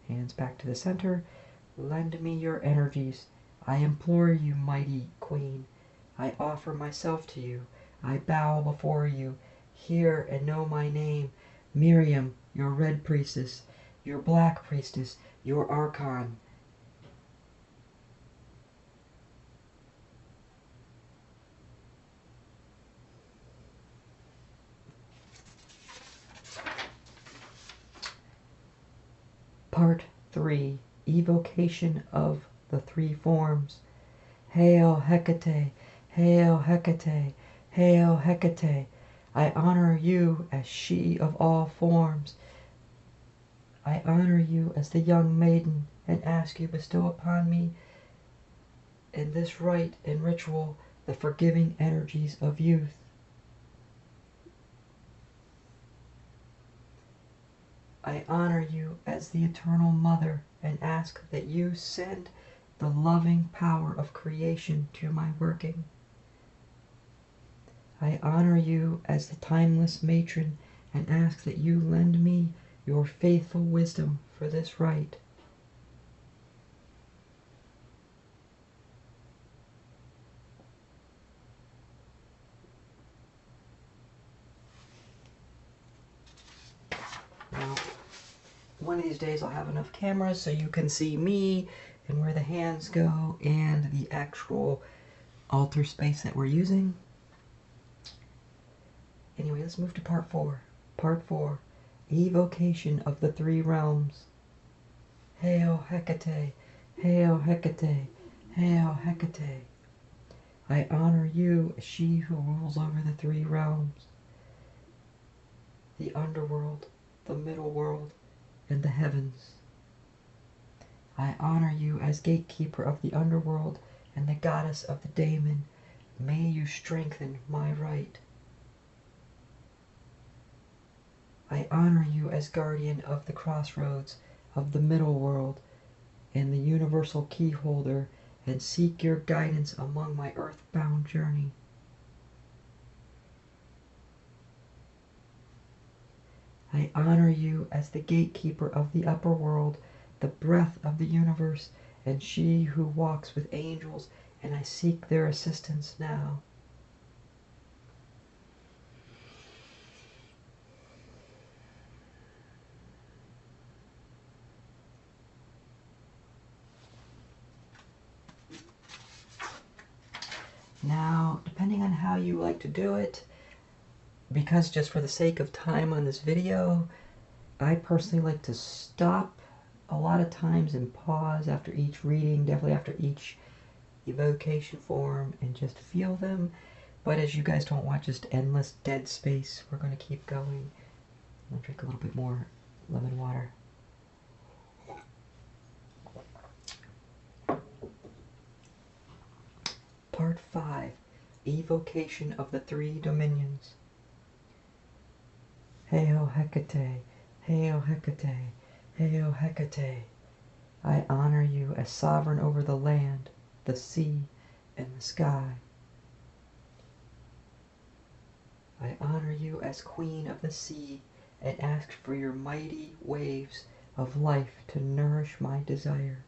Hands back to the center. Lend me your energies. I implore you, mighty queen. I offer myself to you. I bow before you. Hear and know my name. Miriam, your red priestess, your black priestess, your archon. Part 3, evocation of the 3 forms. Hail Hecate, hail Hecate, hail Hecate. I honor you as she of all forms. I honor you as the young maiden and ask you bestow upon me in this rite and ritual the forgiving energies of youth. I honor you as the eternal mother and ask that you send the loving power of creation to my working. I honor you as the timeless matron and ask that you lend me your faithful wisdom for this rite. Now, one of these days I'll have enough cameras so you can see me and where the hands go and the actual altar space that we're using. Anyway, let's move to part 4. Part 4, evocation of the 3 realms. Hail Hecate, hail Hecate, hail Hecate. I honor you as she who rules over the 3 realms. The underworld, the middle world, and the heavens. I honor you as gatekeeper of the underworld and the goddess of the daemon. may you strengthen my rite. I honor you as guardian of the crossroads of the middle world and the universal key holder, and seek your guidance among my earthbound journey. I honor you as the gatekeeper of the upper world, the breath of the universe, and she who walks with angels, and I seek their assistance now. Now, depending on how you like to do it, because just for the sake of time on this video, I personally like to stop a lot of times and pause after each reading, definitely after each evocation form, and just feel them. But as you guys don't want just endless dead space, we're going to keep going. I'm going to drink a little bit more lemon water. Part 5, Evocation of the Three Dominions. Hail Hecate, hail Hecate, hail Hecate. I honor you as sovereign over the land, the sea, and the sky. I honor you as queen of the sea, and ask for your mighty waves of life to nourish my desire.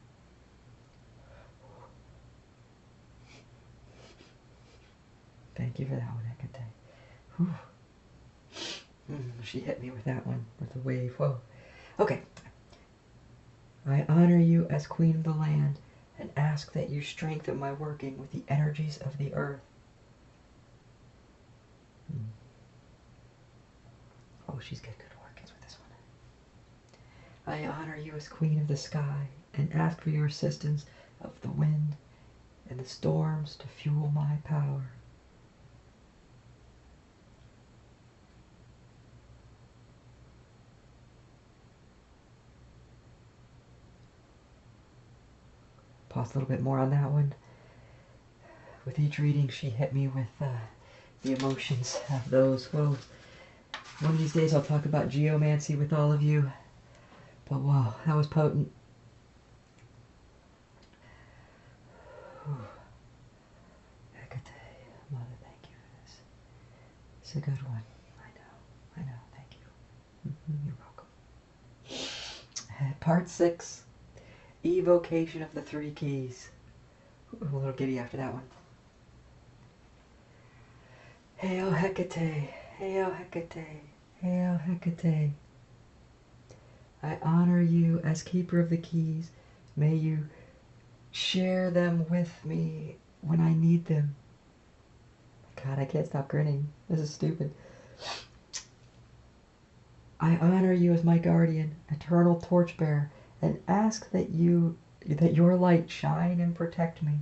Thank you for that one, Hecate. She hit me with that one, with the wave. Whoa. Okay. I honor you as queen of the land, and ask that you strengthen my working with the energies of the earth. Oh, she's got good workings with this one. I honor you as queen of the sky, and ask for your assistance of the wind and the storms to fuel my power. Pause a little bit more on that one. With each reading, she hit me with the emotions of those. Whoa. One of these days I'll talk about geomancy with all of you. But wow, that was potent. Hecate, Mother, thank you for this. It's a good one. I know, thank you. You're welcome. Part 6, Evocation of the Three Keys. Ooh, a little giddy after that one. Hail Hecate, hail Hecate, hail Hecate. I honor you as keeper of the keys. May you share them with me when I need them. God, I can't stop grinning. This is stupid. I honor you as my guardian, eternal torchbearer, and ask that your light shine and protect me.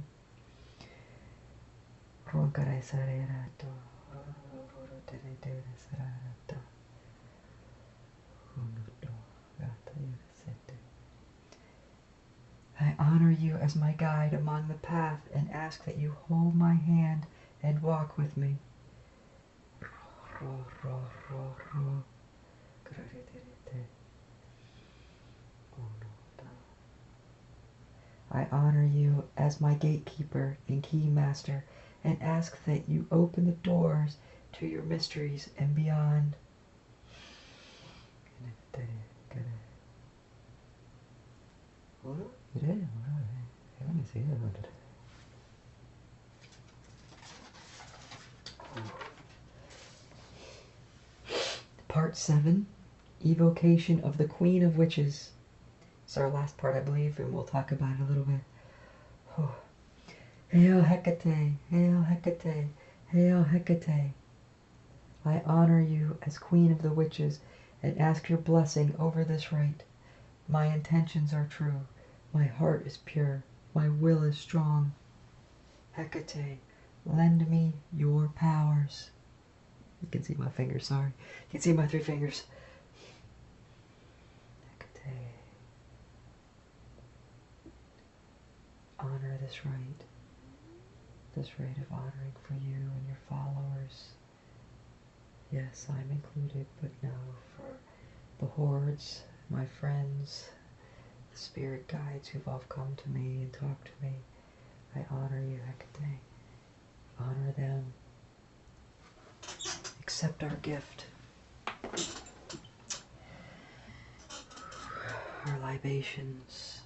I honor you as my guide among the path, and ask that you hold my hand and walk with me. I honor you as my gatekeeper and key master, and ask that you open the doors to your mysteries and beyond. Part 7, Evocation of the Queen of Witches. It's our last part, I believe, and we'll talk about it a little bit. Oh. Hail Hecate, hail Hecate, hail Hecate. I honor you as Queen of the Witches, and ask your blessing over this rite. My intentions are true, my heart is pure, my will is strong. Hecate, lend me your powers. You can see my fingers, sorry. You can see my 3 fingers. Hecate. Honor this rite of honoring for Yes, I'm included, but no, for the hordes, my friends, the spirit guides who've all come to me and talked to me, I honor you, Hecate. Honor them. Accept our gift. Our libations.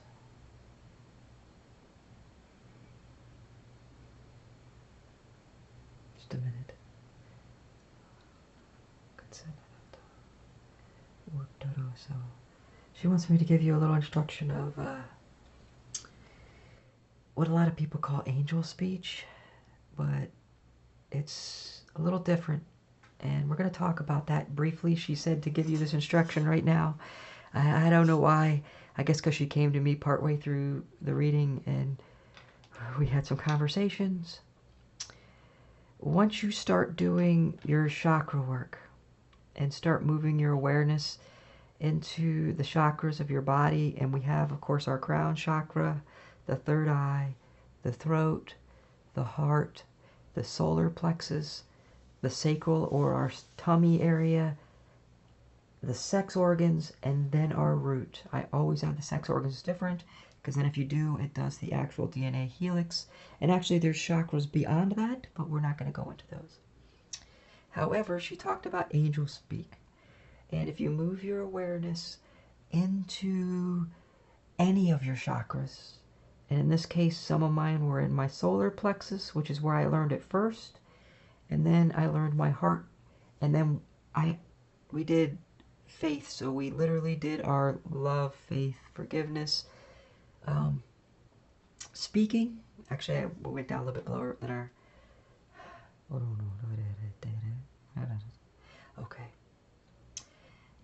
Just a minute. So she wants me to give you a little instruction of what a lot of people call angel speech, but it's a little different, and we're going to talk about that briefly. She said to give you this instruction right now. I don't know why. I guess because she came to me partway through the reading and we had some conversations. Once you start doing your chakra work and start moving your awareness into the chakras of your body, and we have, of course, our crown chakra, the third eye, the throat, the heart, the solar plexus, the sacral or our tummy area, the sex organs, and then our root. I always have the sex organs different, because then if you do, it does the actual DNA helix. And actually there's chakras beyond that, but we're not going to go into those. However, she talked about angel speak. And if you move your awareness into any of your chakras, and in this case, some of mine were in my solar plexus, which is where I learned it first, and then I learned my heart, and then we did faith. So we literally did our love, faith, forgiveness, speaking. Actually, I went down a little bit lower than our. Okay.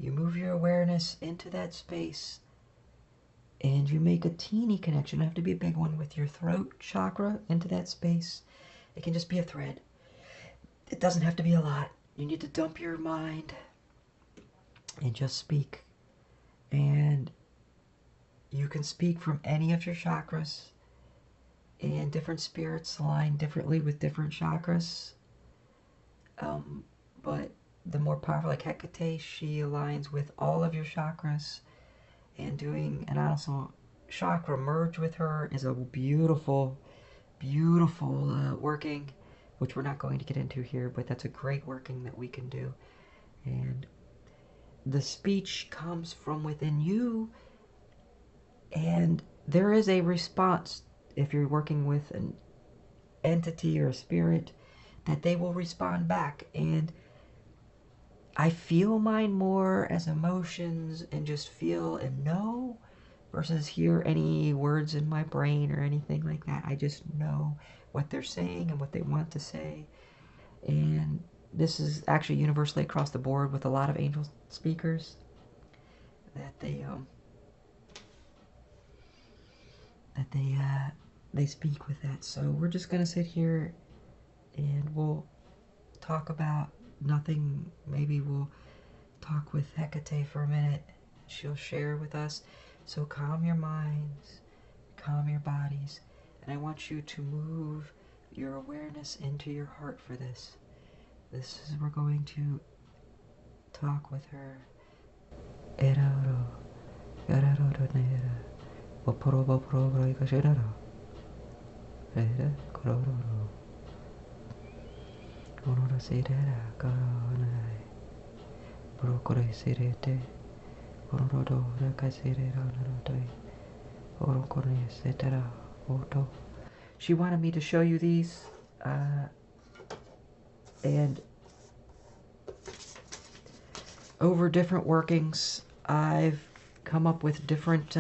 You move your awareness into that space and you make a teeny connection. It doesn't have to be a big one with your throat chakra into that space. It can just be a thread. It doesn't have to be a lot. You need to dump your mind and just speak. And you can speak from any of your chakras, and different spirits align differently with different chakras. But the more powerful, like Hecate, she aligns with all of your chakras, and doing an also chakra merge with her is a beautiful, beautiful working, which we're not going to get into here, but that's a great working that we can do. And the speech comes from within you, and there is a response if you're working with an entity or a spirit, that they will respond back. And I feel mine more as emotions and just feel and know, versus hear any words in my brain or anything like that. I just know what they're saying and what they want to say. And this is actually universally across the board with a lot of angel speakers, that they speak with that. So we're just gonna sit here and we'll talk about nothing. Maybe we'll talk with Hecate for a minute. She'll share with us. So calm your minds, calm your bodies, and I want you to move your awareness into your heart for this. This is, we're going to talk with her. She wanted me to show you these, and over different workings, I've come up with different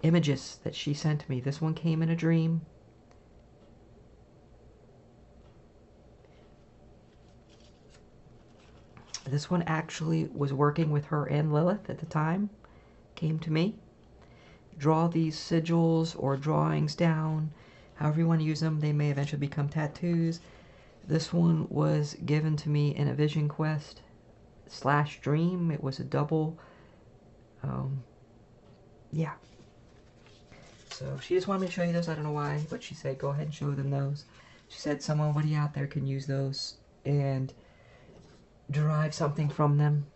images that she sent me. This one came in a dream. This one actually was working with her and Lilith at the time. Came to me. Draw these sigils or drawings down. However you want to use them. They may eventually become tattoos. This one was given to me in a vision quest / dream. It was a double. Yeah. So she just wanted me to show you those. I don't know why, but she said go ahead and show them those. She said somebody out there can use those. And derive something from them.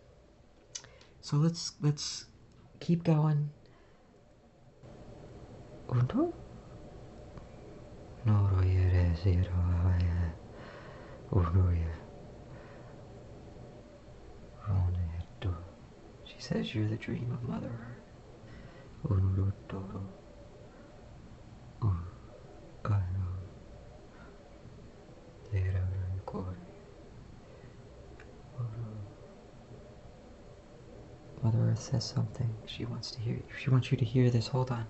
So let's keep going. Unto? She says you're the dream of Mother Earth. Mother Earth says something. She wants to hear. She wants you to hear this. Hold on.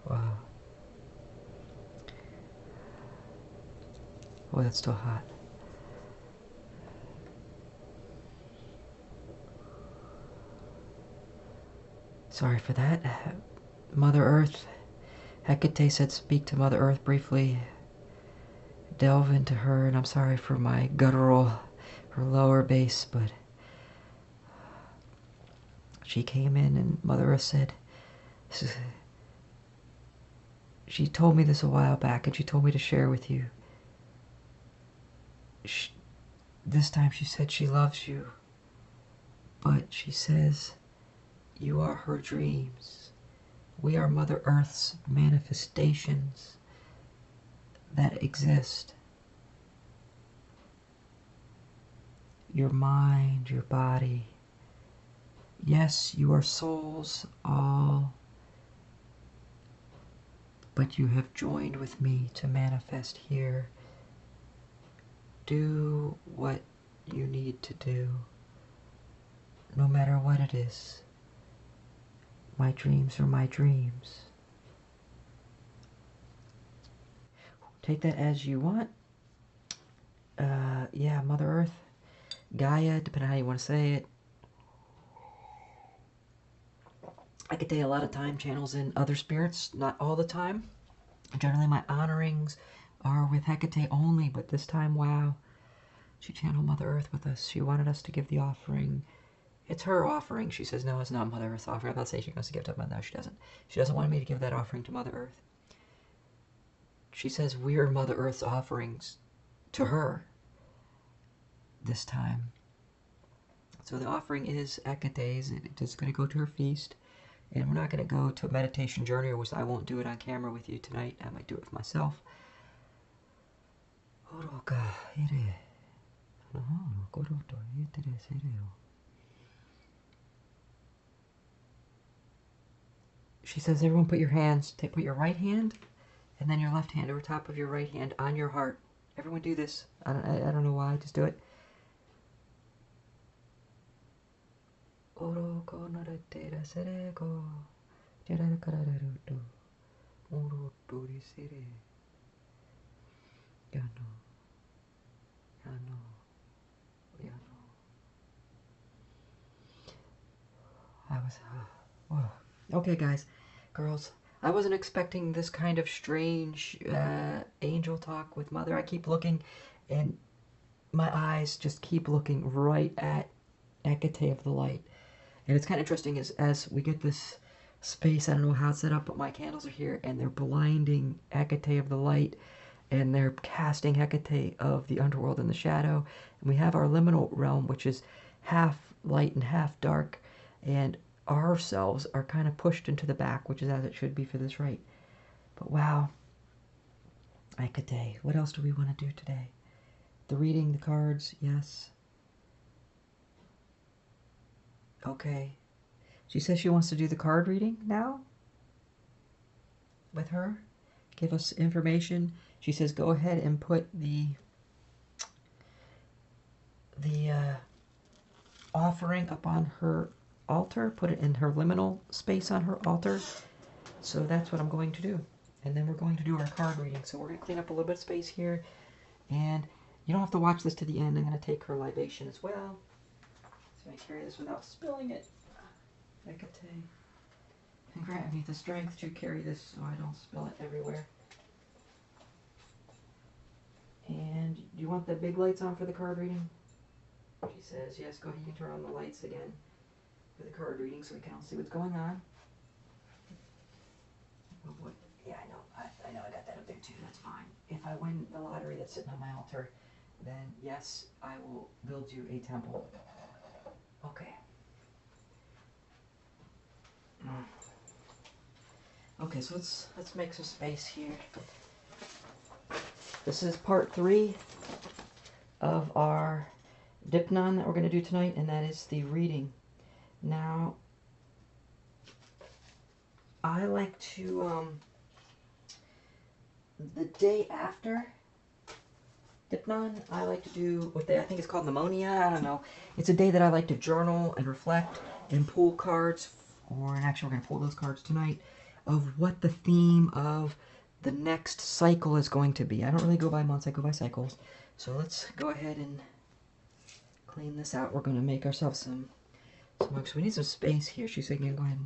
Wow. Oh, that's still hot. Sorry for that. Mother Earth. Hecate said speak to Mother Earth briefly. Delve into her, and I'm sorry for my guttural, her lower bass, but she came in and Mother Earth said, she told me this a while back and she told me to share with you. This time she said she loves you, but she says you are her dreams. We are Mother Earth's manifestations that exist. Your mind, your body. Yes, you are souls all, but you have joined with me to manifest here. Do what you need to do, no matter what it is. My dreams are my dreams. Take that as you want. Yeah, Mother Earth, Gaia, depending on how you want to say it. I could take a lot of time channels in other spirits, not all the time. Generally my honorings are with Hecate only, but this time, wow, she channeled Mother Earth with us. She wanted us to give the offering. It's her offering. She says, no, it's not Mother Earth's offering. I'm not saying she wants to give it up, but no, she doesn't. She doesn't want me to give that offering to Mother Earth. She says we're Mother Earth's offerings to her this time. So the offering is Hecate's. It is going to go to her feast. And we're not going to go to a meditation journey, which I won't do it on camera with you tonight. I might do it for myself. She says, everyone put your hands, put your right hand and then your left hand over top of your right hand on your heart. Everyone do this. I don't know why, just do it. Okay, guys, girls, I wasn't expecting this kind of strange angel talk with Mother. I keep looking, and my eyes just keep looking right at Hecate of the light. And it's kind of interesting as we get this space, I don't know how it's set up, but my candles are here, and they're blinding Hecate of the light, and they're casting Hecate of the underworld in the shadow. And we have our liminal realm, which is half light and half dark, and ourselves are kind of pushed into the back, which is as it should be for this rite. But wow, Hecate, what else do we want to do today? The reading, the cards, yes. Okay. She says she wants to do the card reading now with her. Give us information. She says go ahead and put the offering up on her altar. Put it in her liminal space on her altar. So that's what I'm going to do. And then we're going to do our card reading. So we're going to clean up a little bit of space here. And You don't have to watch this to the end. I'm going to take her libation as well. So I carry this without spilling it. Hecate, and grant me the strength to carry this so I don't spill it everywhere. And do you want the big lights on for the card reading? She says, yes, go ahead, you can turn on the lights again for the card reading so we can all see what's going on. Oh boy, yeah, I know I got that up there too, that's fine. If I win the lottery that's sitting on my altar, then yes, I will build you a temple. Okay. Okay, so let's make some space here. This is part 3 of our Deipnon that we're going to do tonight, and that is the reading. Now, I like to, the day after Deipnon, I like to do what I think is called pneumonia. I don't know. It's a day that I like to journal and reflect and pull cards, or actually we're going to pull those cards tonight, of what the theme of the next cycle is going to be. I don't really go by months, I go by cycles. So let's go ahead and clean this out. We're going to make ourselves some mugs. We need some space here. She's saying, go ahead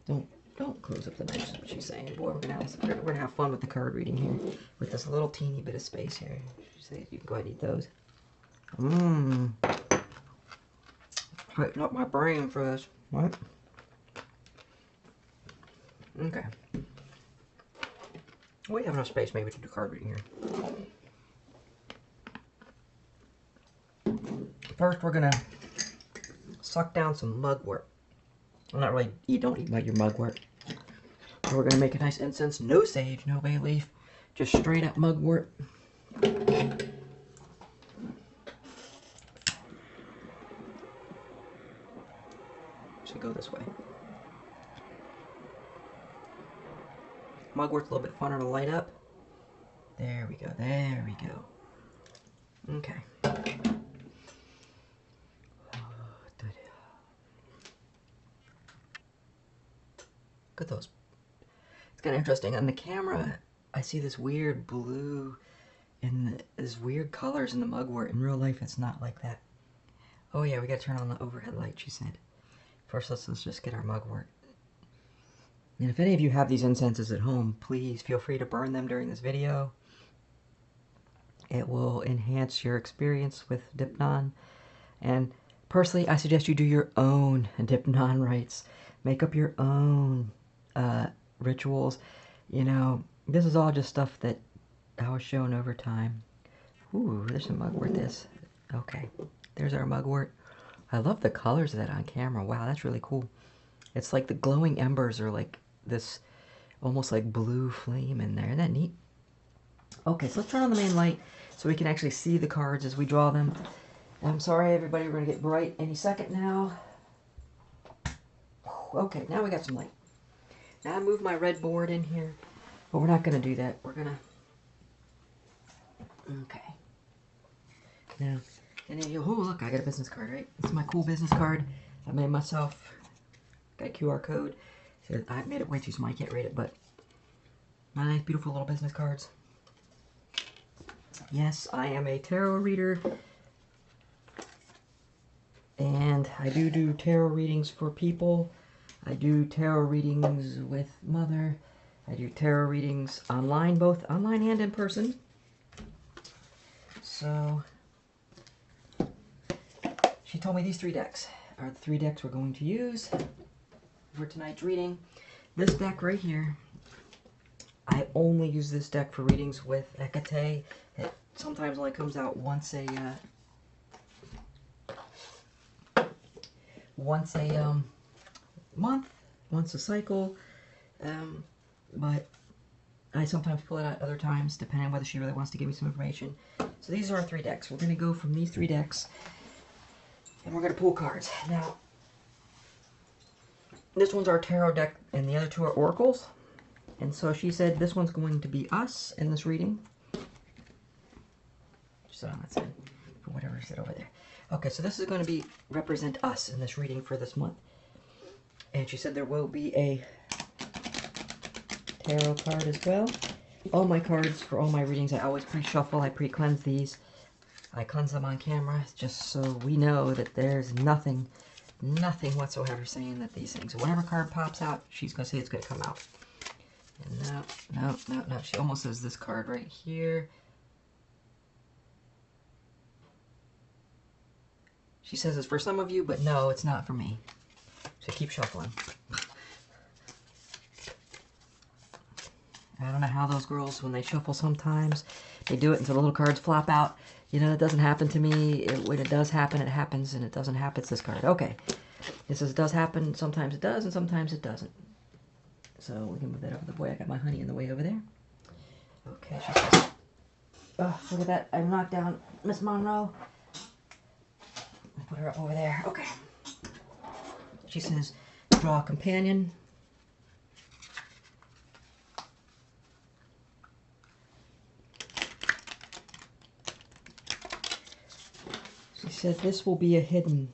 and don't close up the knife, is what she's saying. Boy, we're gonna have fun with the card reading here with this little teeny bit of space here. She says you can go ahead and eat those. Tighten up my brain for this. What? Okay. We have enough space maybe to do card reading here. First, we're gonna suck down some mugwort. Well, not really. Don't eat your mugwort. So we're gonna make a nice incense. No sage, no bay leaf, just straight up mugwort. Should go this way. Mugwort's a little bit funner to light up. There we go. There we go. Okay. Look at those. It's kind of interesting. On the camera, I see this weird blue and these weird colors in the mugwort. In real life, it's not like that. Oh yeah, we gotta turn on the overhead light, she said. First, let's just get our mugwort. And if any of you have these incenses at home, please feel free to burn them during this video. It will enhance your experience with Deipnon. And personally, I suggest you do your own Deipnon rites. Make up your own rituals. You know, this is all just stuff that I was shown over time. Ooh, there's some mugwort. Okay, there's our mugwort. I love the colors of that on camera. Wow, that's really cool. It's like the glowing embers are like this almost like blue flame in there. Isn't that neat? Okay, so let's turn on the main light so we can actually see the cards as we draw them. And I'm sorry, everybody, we're going to get bright any second now. Okay, now we got some light. Now I move my red board in here, but we're not going to do that. We're going to... Okay. Now, and then oh, look, I got a business card, right? This is my cool business card I made myself. Got a QR code. So I made it way too small, I can't read it, but my nice, beautiful little business cards. Yes, I am a tarot reader. And I do tarot readings for people. I do tarot readings with Mother. I do tarot readings online, both online and in person. So, she told me these 3 decks are the 3 decks we're going to use for tonight's reading. This deck right here, I only use this deck for readings with Hecate. It sometimes only comes out once a month, once a cycle, but I sometimes pull it out other times depending on whether she really wants to give me some information. So these are our 3 decks. We're going to go from these 3 decks and we're going to pull cards. Now, this one's our tarot deck and the other 2 are oracles. And so she said this one's going to be us in this reading. Just sit on that side for whatever is over there. Okay, so this is going to represent us in this reading for this month. And she said there will be a tarot card as well. all my cards for all my readings, I always pre-shuffle, I pre-cleanse these. I cleanse them on camera just so we know that there's nothing whatsoever saying that these things, whatever card pops out, she's going to say it's going to come out. And no, she almost says this card right here. She says it's for some of you, but no, it's not for me. So keep shuffling. I don't know how those girls, when they shuffle sometimes, they do it until the little cards flop out. You know, that doesn't happen to me. When it does happen, it happens, and it doesn't happen, it's this card. Okay. It says it does happen. Sometimes it does, and sometimes it doesn't. So we can move that over the way. I got my honey in the way over there. Okay, she says, oh, look at that. I knocked down Miss Monroe. I put her up over there. Okay. She says, draw a companion. She said this will be a hidden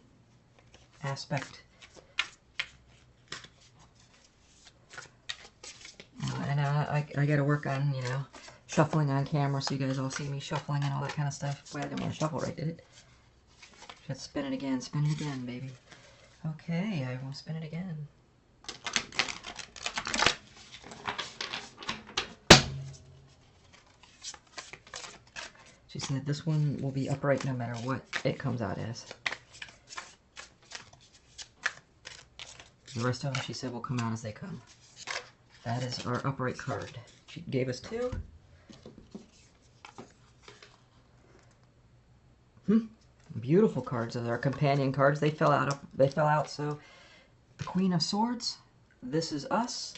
aspect. And I got to work on, you know, shuffling on camera so you guys all see me shuffling and all that kind of stuff. Well, I didn't want to shuffle right, did it? Should spin it again, baby. Okay, I will spin it again. She said this one will be upright no matter what it comes out as. The rest of them, she said, will come out as they come. That is our upright card. She gave us two. Beautiful cards. Those are our companion cards. They fell out. So the Queen of Swords, this is us,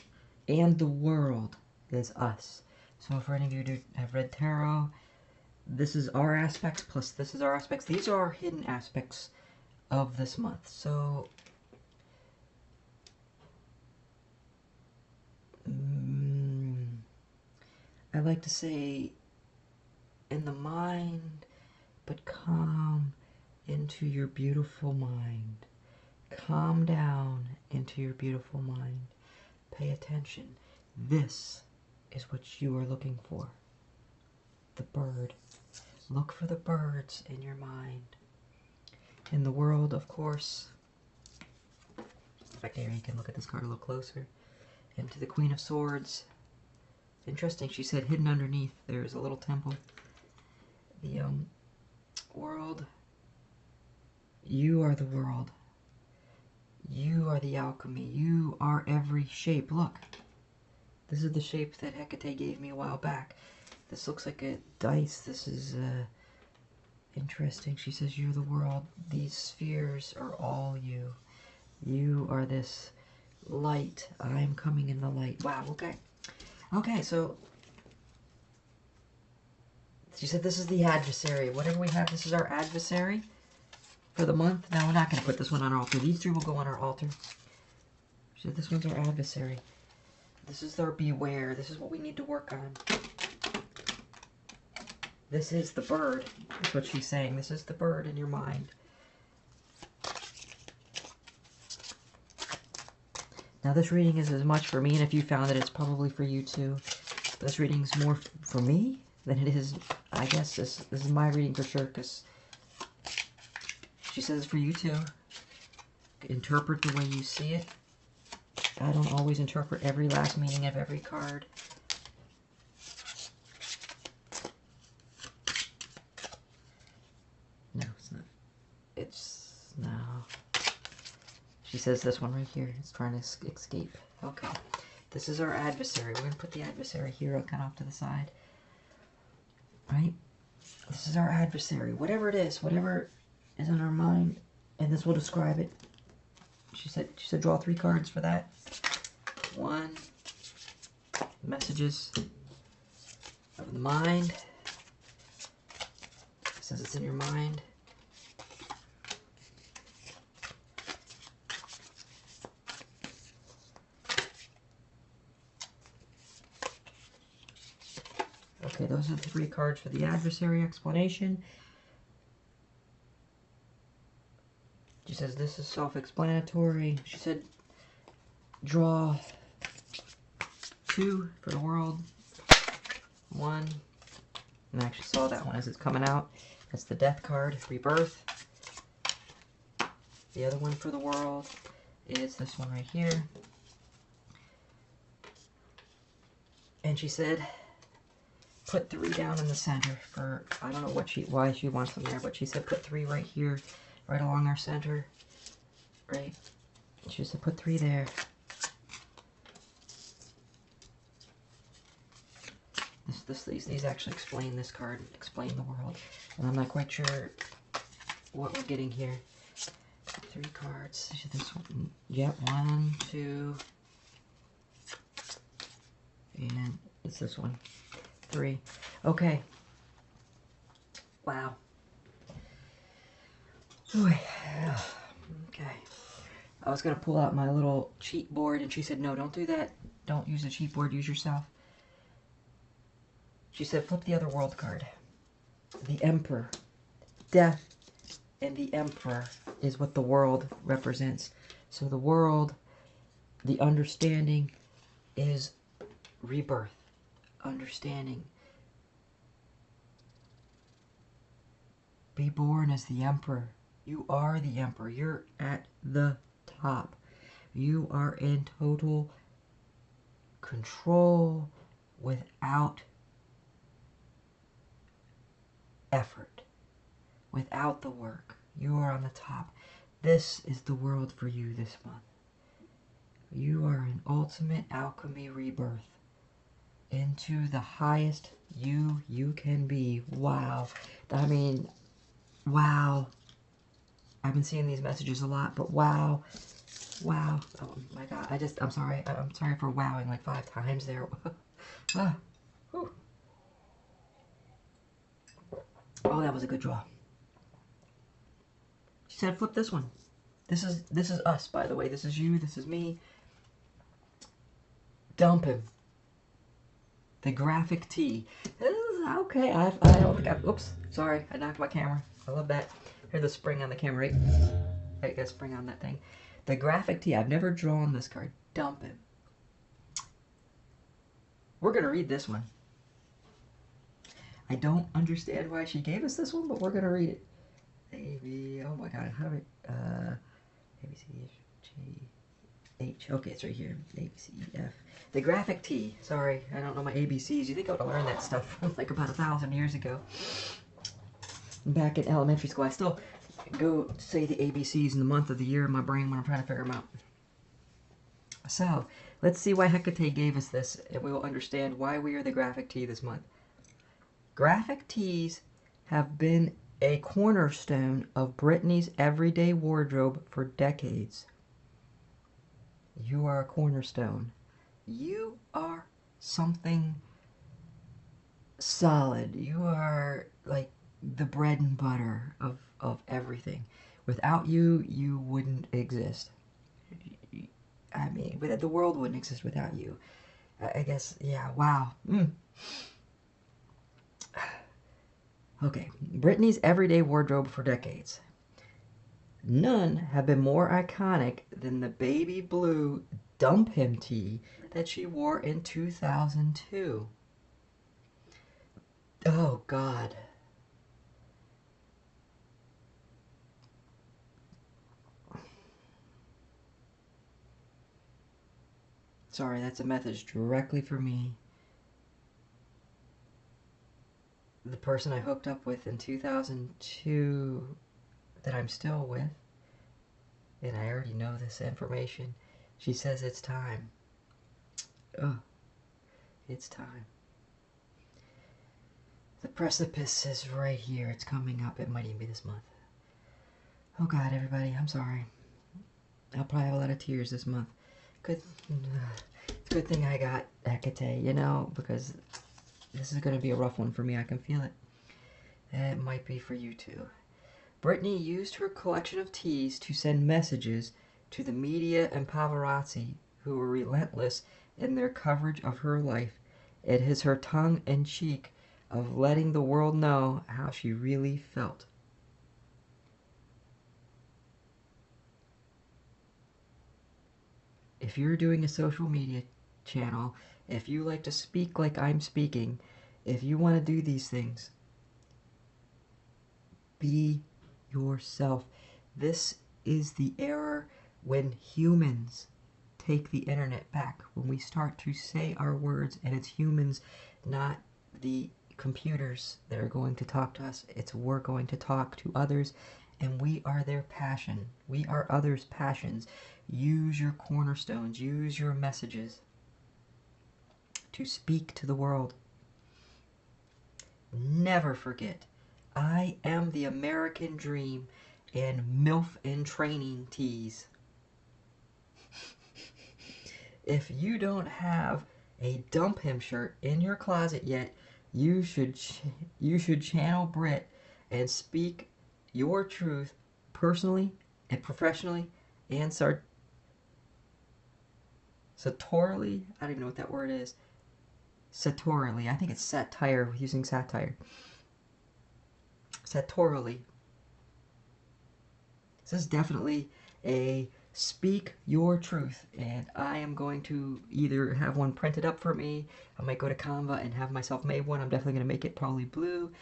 and the world is us. So for any of you who have read tarot, this is our aspects, plus this is our aspects. These are our hidden aspects of this month. So I like to say in the mind, but calm into your beautiful mind. Calm down into your beautiful mind. Pay attention. This is what you are looking for. The bird. Look for the birds in your mind. In the world, of course. Back there, you can look at this card a little closer. And to the Queen of Swords. Interesting, she said hidden underneath there is a little temple. The world. You are the world. You are the alchemy. You are every shape. Look. This is the shape that Hecate gave me a while back. This looks like a dice. This is interesting. She says you're the world. These spheres are all you. You are this light. I am coming in the light. Wow, okay. Okay, so she said this is the adversary. Whatever we have, this is our adversary for the month. Now, we're not going to put this one on our altar. These three will go on our altar. She said this one's our adversary. This is our beware. This is what we need to work on. This is the bird. That's what she's saying. This is the bird in your mind. Now, this reading is as much for me, and if you found it, it's probably for you too. This reading's more for me than it is, I guess, this is my reading for sure, because she says it's for you too. Interpret the way you see it. I don't always interpret every last meaning of every card. No, it's not. It's, no. She says this one right here is trying to escape. Okay. This is our adversary. We're going to put the adversary here, kind of off to the side. Right? This is our adversary. Whatever it is, whatever is in our mind, and this will describe it. She said draw 3 cards for that. 1. Messages of the mind. It says it's in your mind. Okay, those are the 3 cards for the adversary explanation. She says this is self-explanatory. She said draw 2 for the world. one. And I actually saw that one as it's coming out. That's the death card, rebirth. The other one for the world is this one right here. And she said, put 3 down in the center for, I don't know why she wants them there, but she said put 3 right here, right along our center, right? She said put 3 there. These actually explain this card, explain the world, and I'm not quite sure what we're getting here. 3 cards. This one, yep, 1, 2, and it's this one, 3. Okay. Wow. Okay. I was gonna pull out my little cheat board, and she said, "No, don't do that. Don't use the cheat board. Use yourself." She said, "Flip the other world card. The Emperor, death, and the Emperor is what the world represents. So the world, the understanding, is rebirth. Understanding. Be born as the Emperor. You are the Emperor. You're at the top. You are in total control without effort, without the work. You are on the top. This is the world for you this month. You are in ultimate alchemy rebirth into the highest you can be." Wow. I mean, wow. I've been seeing these messages a lot, but wow. Wow. Oh my God. I'm sorry. I'm sorry for wowing like 5 times there. Ah. Whew. Oh, that was a good draw. She said, "Flip this one." This is us, by the way. This is you. This is me. Dump him. The graphic tee. Okay, I don't think I've... Oops, sorry. I knocked my camera. I love that. Here's the spring on the camera, right? I got a spring on that thing. The graphic tee. I've never drawn this card. Dump him. We're going to read this one. I don't understand why she gave us this one, but we're going to read it. Oh my God. How do I... A, B, C, D, F, G, H. Okay, it's right here. A, B, C, E, F. The graphic T. Sorry, I don't know my ABCs. You think I would have learned that stuff like about 1,000 years ago. Back in elementary school, I still go say the ABCs in the month of the year in my brain when I'm trying to figure them out. So, let's see why Hecate gave us this, and we will understand why we are the graphic T this month. Graphic tees have been a cornerstone of Britney's everyday wardrobe for decades. You are a cornerstone. You are something solid. You are like the bread and butter of everything. Without you, you wouldn't exist. I mean, the world wouldn't exist without you. I guess, yeah, wow. Okay, Britney's everyday wardrobe for decades. None have been more iconic than the baby blue Dump Him tee that she wore in 2002. Oh, God. Sorry, that's a message directly for me. The person I hooked up with in 2002 that I'm still with, and I already know this information, she says it's time. Oh, it's time. The precipice is right here. It's coming up. It might even be this month. Oh God, everybody, I'm sorry. I'll probably have a lot of tears this month. It's a good thing I got Hecate, you know, because this is going to be a rough one for me. I can feel it. It might be for you too. Britney used her collection of teas to send messages to the media and paparazzi who were relentless in their coverage of her life. It is her tongue-in-cheek of letting the world know how she really felt. If you're doing a social media channel, if you like to speak like I'm speaking, If you want to do these things, be yourself. This is the era when humans take the internet back. When we start to say our words, and it's humans, not the computers that are going to talk to us. It's we're going to talk to others, and we are their passion. We are others' passions. Use your cornerstones. Use your messages to speak to the world. Never forget, I am the American dream and MILF in training tease. If you don't have a Dump Him shirt in your closet yet, you should channel Brit and speak your truth personally and professionally and sartorially. I don't even know what that word is. Sartorially. I think it's satire, using satire. Sartorially. This is definitely a speak your truth, and I am going to either have one printed up for me. I might go to Canva and have myself made one. I'm definitely going to make it probably blue.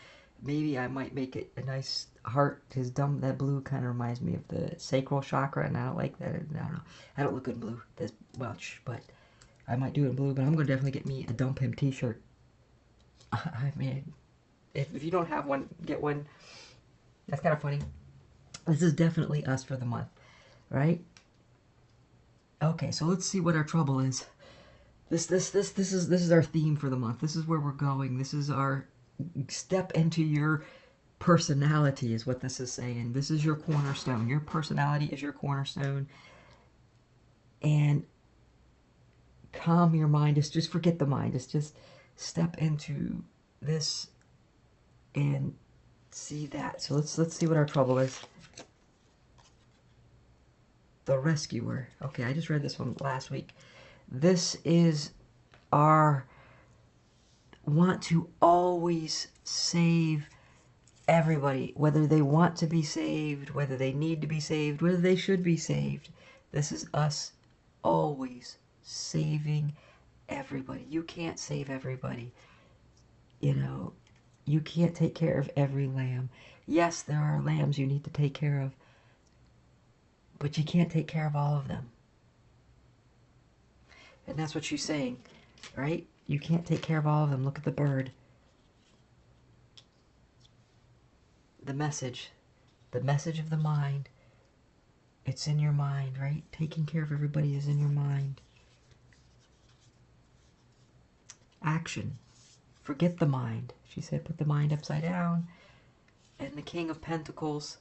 Maybe I might make it a nice heart, because that blue kind of reminds me of the sacral chakra, and I don't like that. I don't know. I don't look good in blue as much, but I might do it in blue. But I'm going to definitely get me a Dump Him t-shirt. I mean, if you don't have one, get one. That's kind of funny. This is definitely us for the month, right? Okay, so let's see what our trouble is. This is our theme for the month. This is where we're going. This is our step into your personality, is what this is saying. This is your cornerstone. Your personality is your cornerstone. And calm your mind. Just forget the mind. Just step into this and see that. So let's see what our trouble is. The Rescuer. Okay, I just read this one last week. This is our want to always save everybody, whether they want to be saved, whether they need to be saved, whether they should be saved. This is us always saving everybody. You can't save everybody. You know, you can't take care of every lamb. Yes, there are lambs you need to take care of, but you can't take care of all of them. And that's what she's saying, right? You can't take care of all of them. Look at the bird. The message of the mind. It's in your mind, right? Taking care of everybody is in your mind. Action. Forget the mind. She said put the mind upside down. And the King of Pentacles.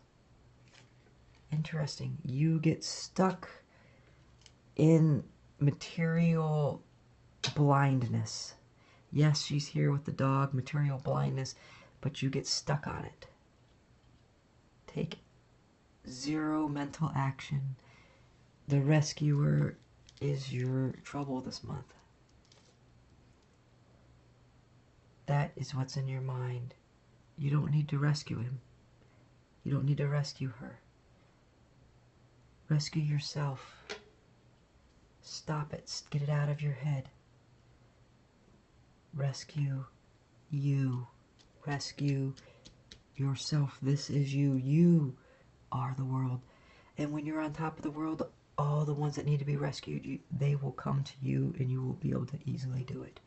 Interesting. You get stuck in material blindness. Yes, she's here with the dog, material blindness, but you get stuck on it. Take zero mental action. The Rescuer is your trouble this month. That is what's in your mind. You don't need to rescue him. You don't need to rescue her. Rescue yourself. Stop it. Get it out of your head. Rescue you. Rescue yourself. This is you. You are the world. And when you're on top of the world, all the ones that need to be rescued, they will come to you, and you will be able to easily do it.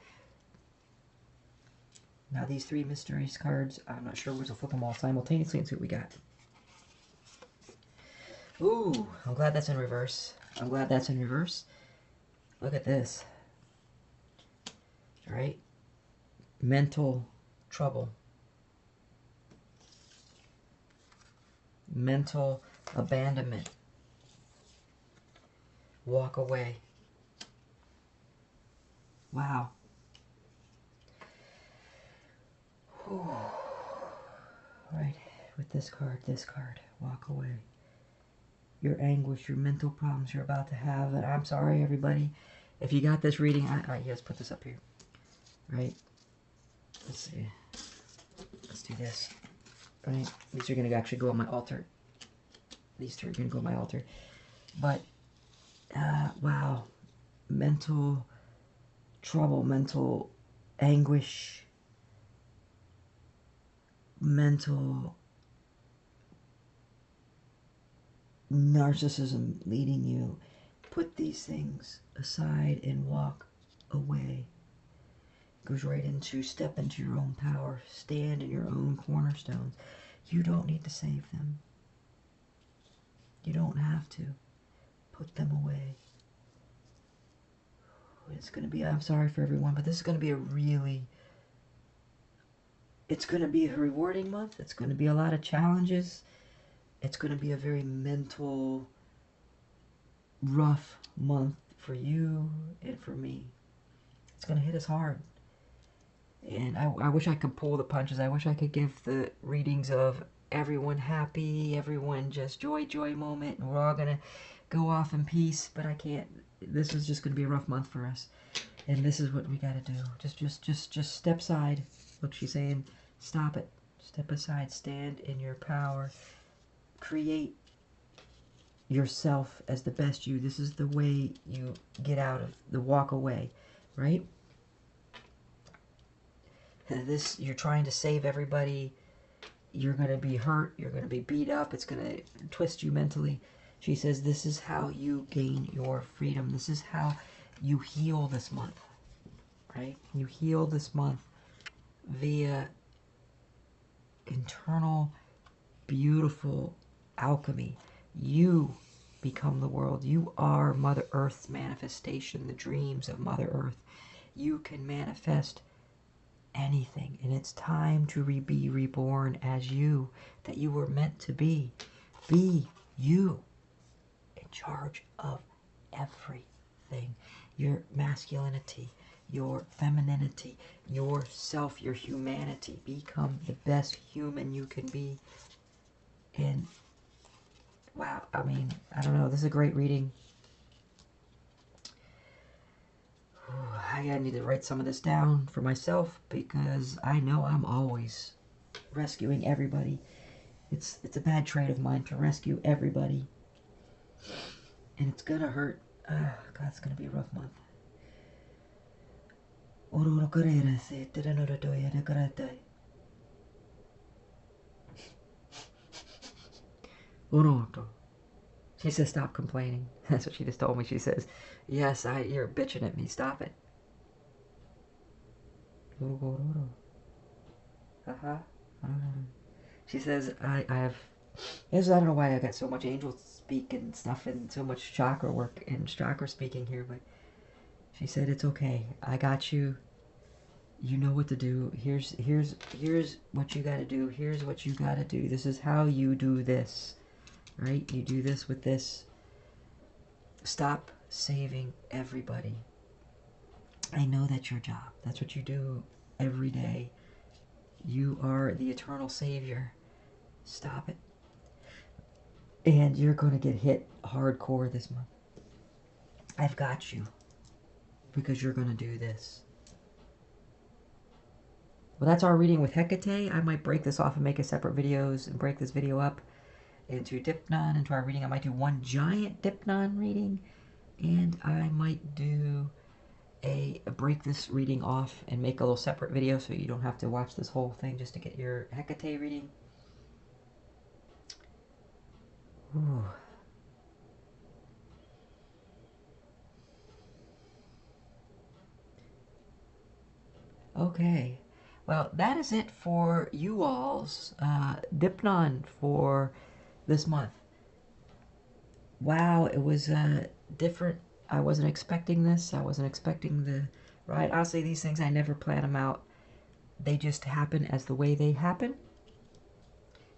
Now these three mysteries cards, I'm not sure we're going to flip them all simultaneously and see what we got. Ooh, I'm glad that's in reverse. I'm glad that's in reverse. Look at this. All right? Mental trouble. Mental abandonment. Walk away. Wow. Whew. All right, with this card, walk away. Your anguish, your mental problems you're about to have. And I'm sorry, everybody. If you got this reading, all right, let's put this up here. Right? Let's see. Let's do this. Right? These are going to actually go on my altar. These two are going to go on my altar. But, wow. Mental trouble, mental anguish. mental narcissism leading you. Put these things aside and walk away. Goes right into step into your own power. Stand in your own cornerstones. You don't need to save them. You don't have to. Put them away. It's going to be, I'm sorry for everyone, but this is going to be it's going to be a rewarding month. It's going to be a lot of challenges. It's going to be a very mental, rough month for you and for me. It's going to hit us hard. And I wish I could pull the punches. I wish I could give the readings of everyone happy, everyone just joy moment, and we're all going to go off in peace, but I can't. This is just going to be a rough month for us. And this is what we got to do. Just step aside. Look, she's saying, stop it. Step aside. Stand in your power. Create yourself as the best you. This is the way you get out of the walk away, right? This, you're trying to save everybody. You're going to be hurt. You're going to be beat up. It's going to twist you mentally. She says this is how you gain your freedom. This is how you heal this month, right? You heal this month via internal, beautiful alchemy. You become the world. You are Mother Earth's manifestation, the dreams of Mother Earth. You can manifest anything, and it's time to be reborn as you, that you were meant to be. Be you. Charge of everything. Your masculinity, your femininity, yourself, your humanity. Become the best human you can be. And wow, I mean, I don't know, this is a great reading. I need to write some of this down for myself because I know I'm always rescuing everybody. It's a bad trait of mine to rescue everybody. And it's gonna hurt. God, it's gonna be a rough month. She says, stop complaining. That's what she just told me. She says, yes, you're bitching at me. Stop it. She says, I don't know why I got so much angel speak and stuff and so much chakra work and chakra speaking here, but she said, it's okay. I got you. You know what to do. Here's what you got to do. Here's what you got to do. This is how you do this, right? You do this with this. Stop saving everybody. I know that's your job. That's what you do every day. You are the eternal savior. Stop it. And you're going to get hit hardcore this month. I've got you. Because you're going to do this. Well, that's our reading with Hecate. I might break this off and make a separate videos and break this video up into Deipnon, into our reading. I might do one giant Deipnon reading. And I might do break this reading off and make a little separate video so you don't have to watch this whole thing just to get your Hecate reading. Ooh. Okay, well, that is it for you all's Deipnon for this month. Wow, it was different. I wasn't expecting this. I wasn't expecting the ride. Honestly, these things, I never plan them out. They just happen as the way they happen.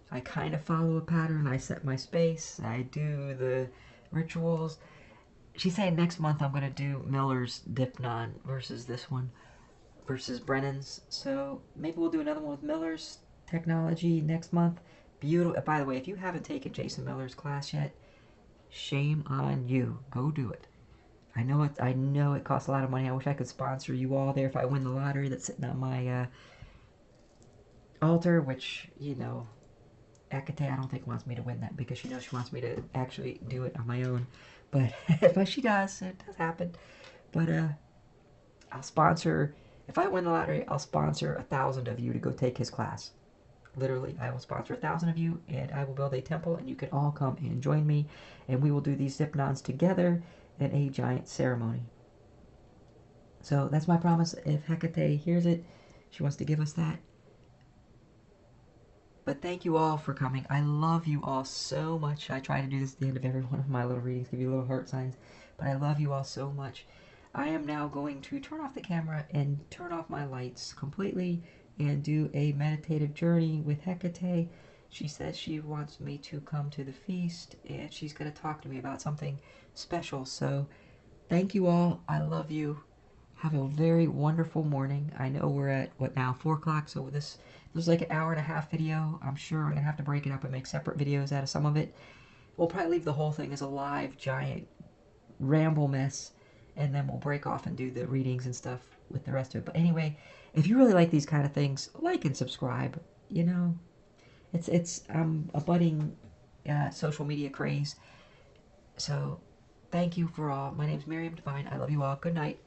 I kind of follow a pattern. I set my space. I do the rituals. She's saying next month I'm going to do Miller's Deipnon versus this one, versus Brennan's. So maybe we'll do another one with Miller's technology next month. Beautiful. By the way, if you haven't taken Jason Miller's class yet, shame on you. Go do it. I know it costs a lot of money. I wish I could sponsor you all there if I win the lottery that's sitting on my altar, which, you know, Hecate, I don't think wants me to win that because she knows she wants me to actually do it on my own. But she does. It does happen. But I'll sponsor. If I win the lottery, I'll sponsor 1,000 of you to go take his class. Literally, I will sponsor 1,000 of you, and I will build a temple, and you can all come and join me, and we will do these Deipnons together in a giant ceremony. So that's my promise. If Hecate hears it, she wants to give us that. But thank you all for coming. I love you all so much. I try to do this at the end of every one of my little readings, give you little heart signs. But I love you all so much. I am now going to turn off the camera and turn off my lights completely and do a meditative journey with Hecate. She says she wants me to come to the feast, and she's going to talk to me about something special. So thank you all. I love you. Have a very wonderful morning. I know we're at, what now, 4 o'clock, so this was like an hour-and-a-half video. I'm sure I'm going to have to break it up and make separate videos out of some of it. We'll probably leave the whole thing as a live, giant ramble mess, and then we'll break off and do the readings and stuff with the rest of it. But anyway, if you really like these kind of things, like and subscribe. You know, it's a budding social media craze. So thank you for all. My name's Miriam Divine. I love you all. Good night.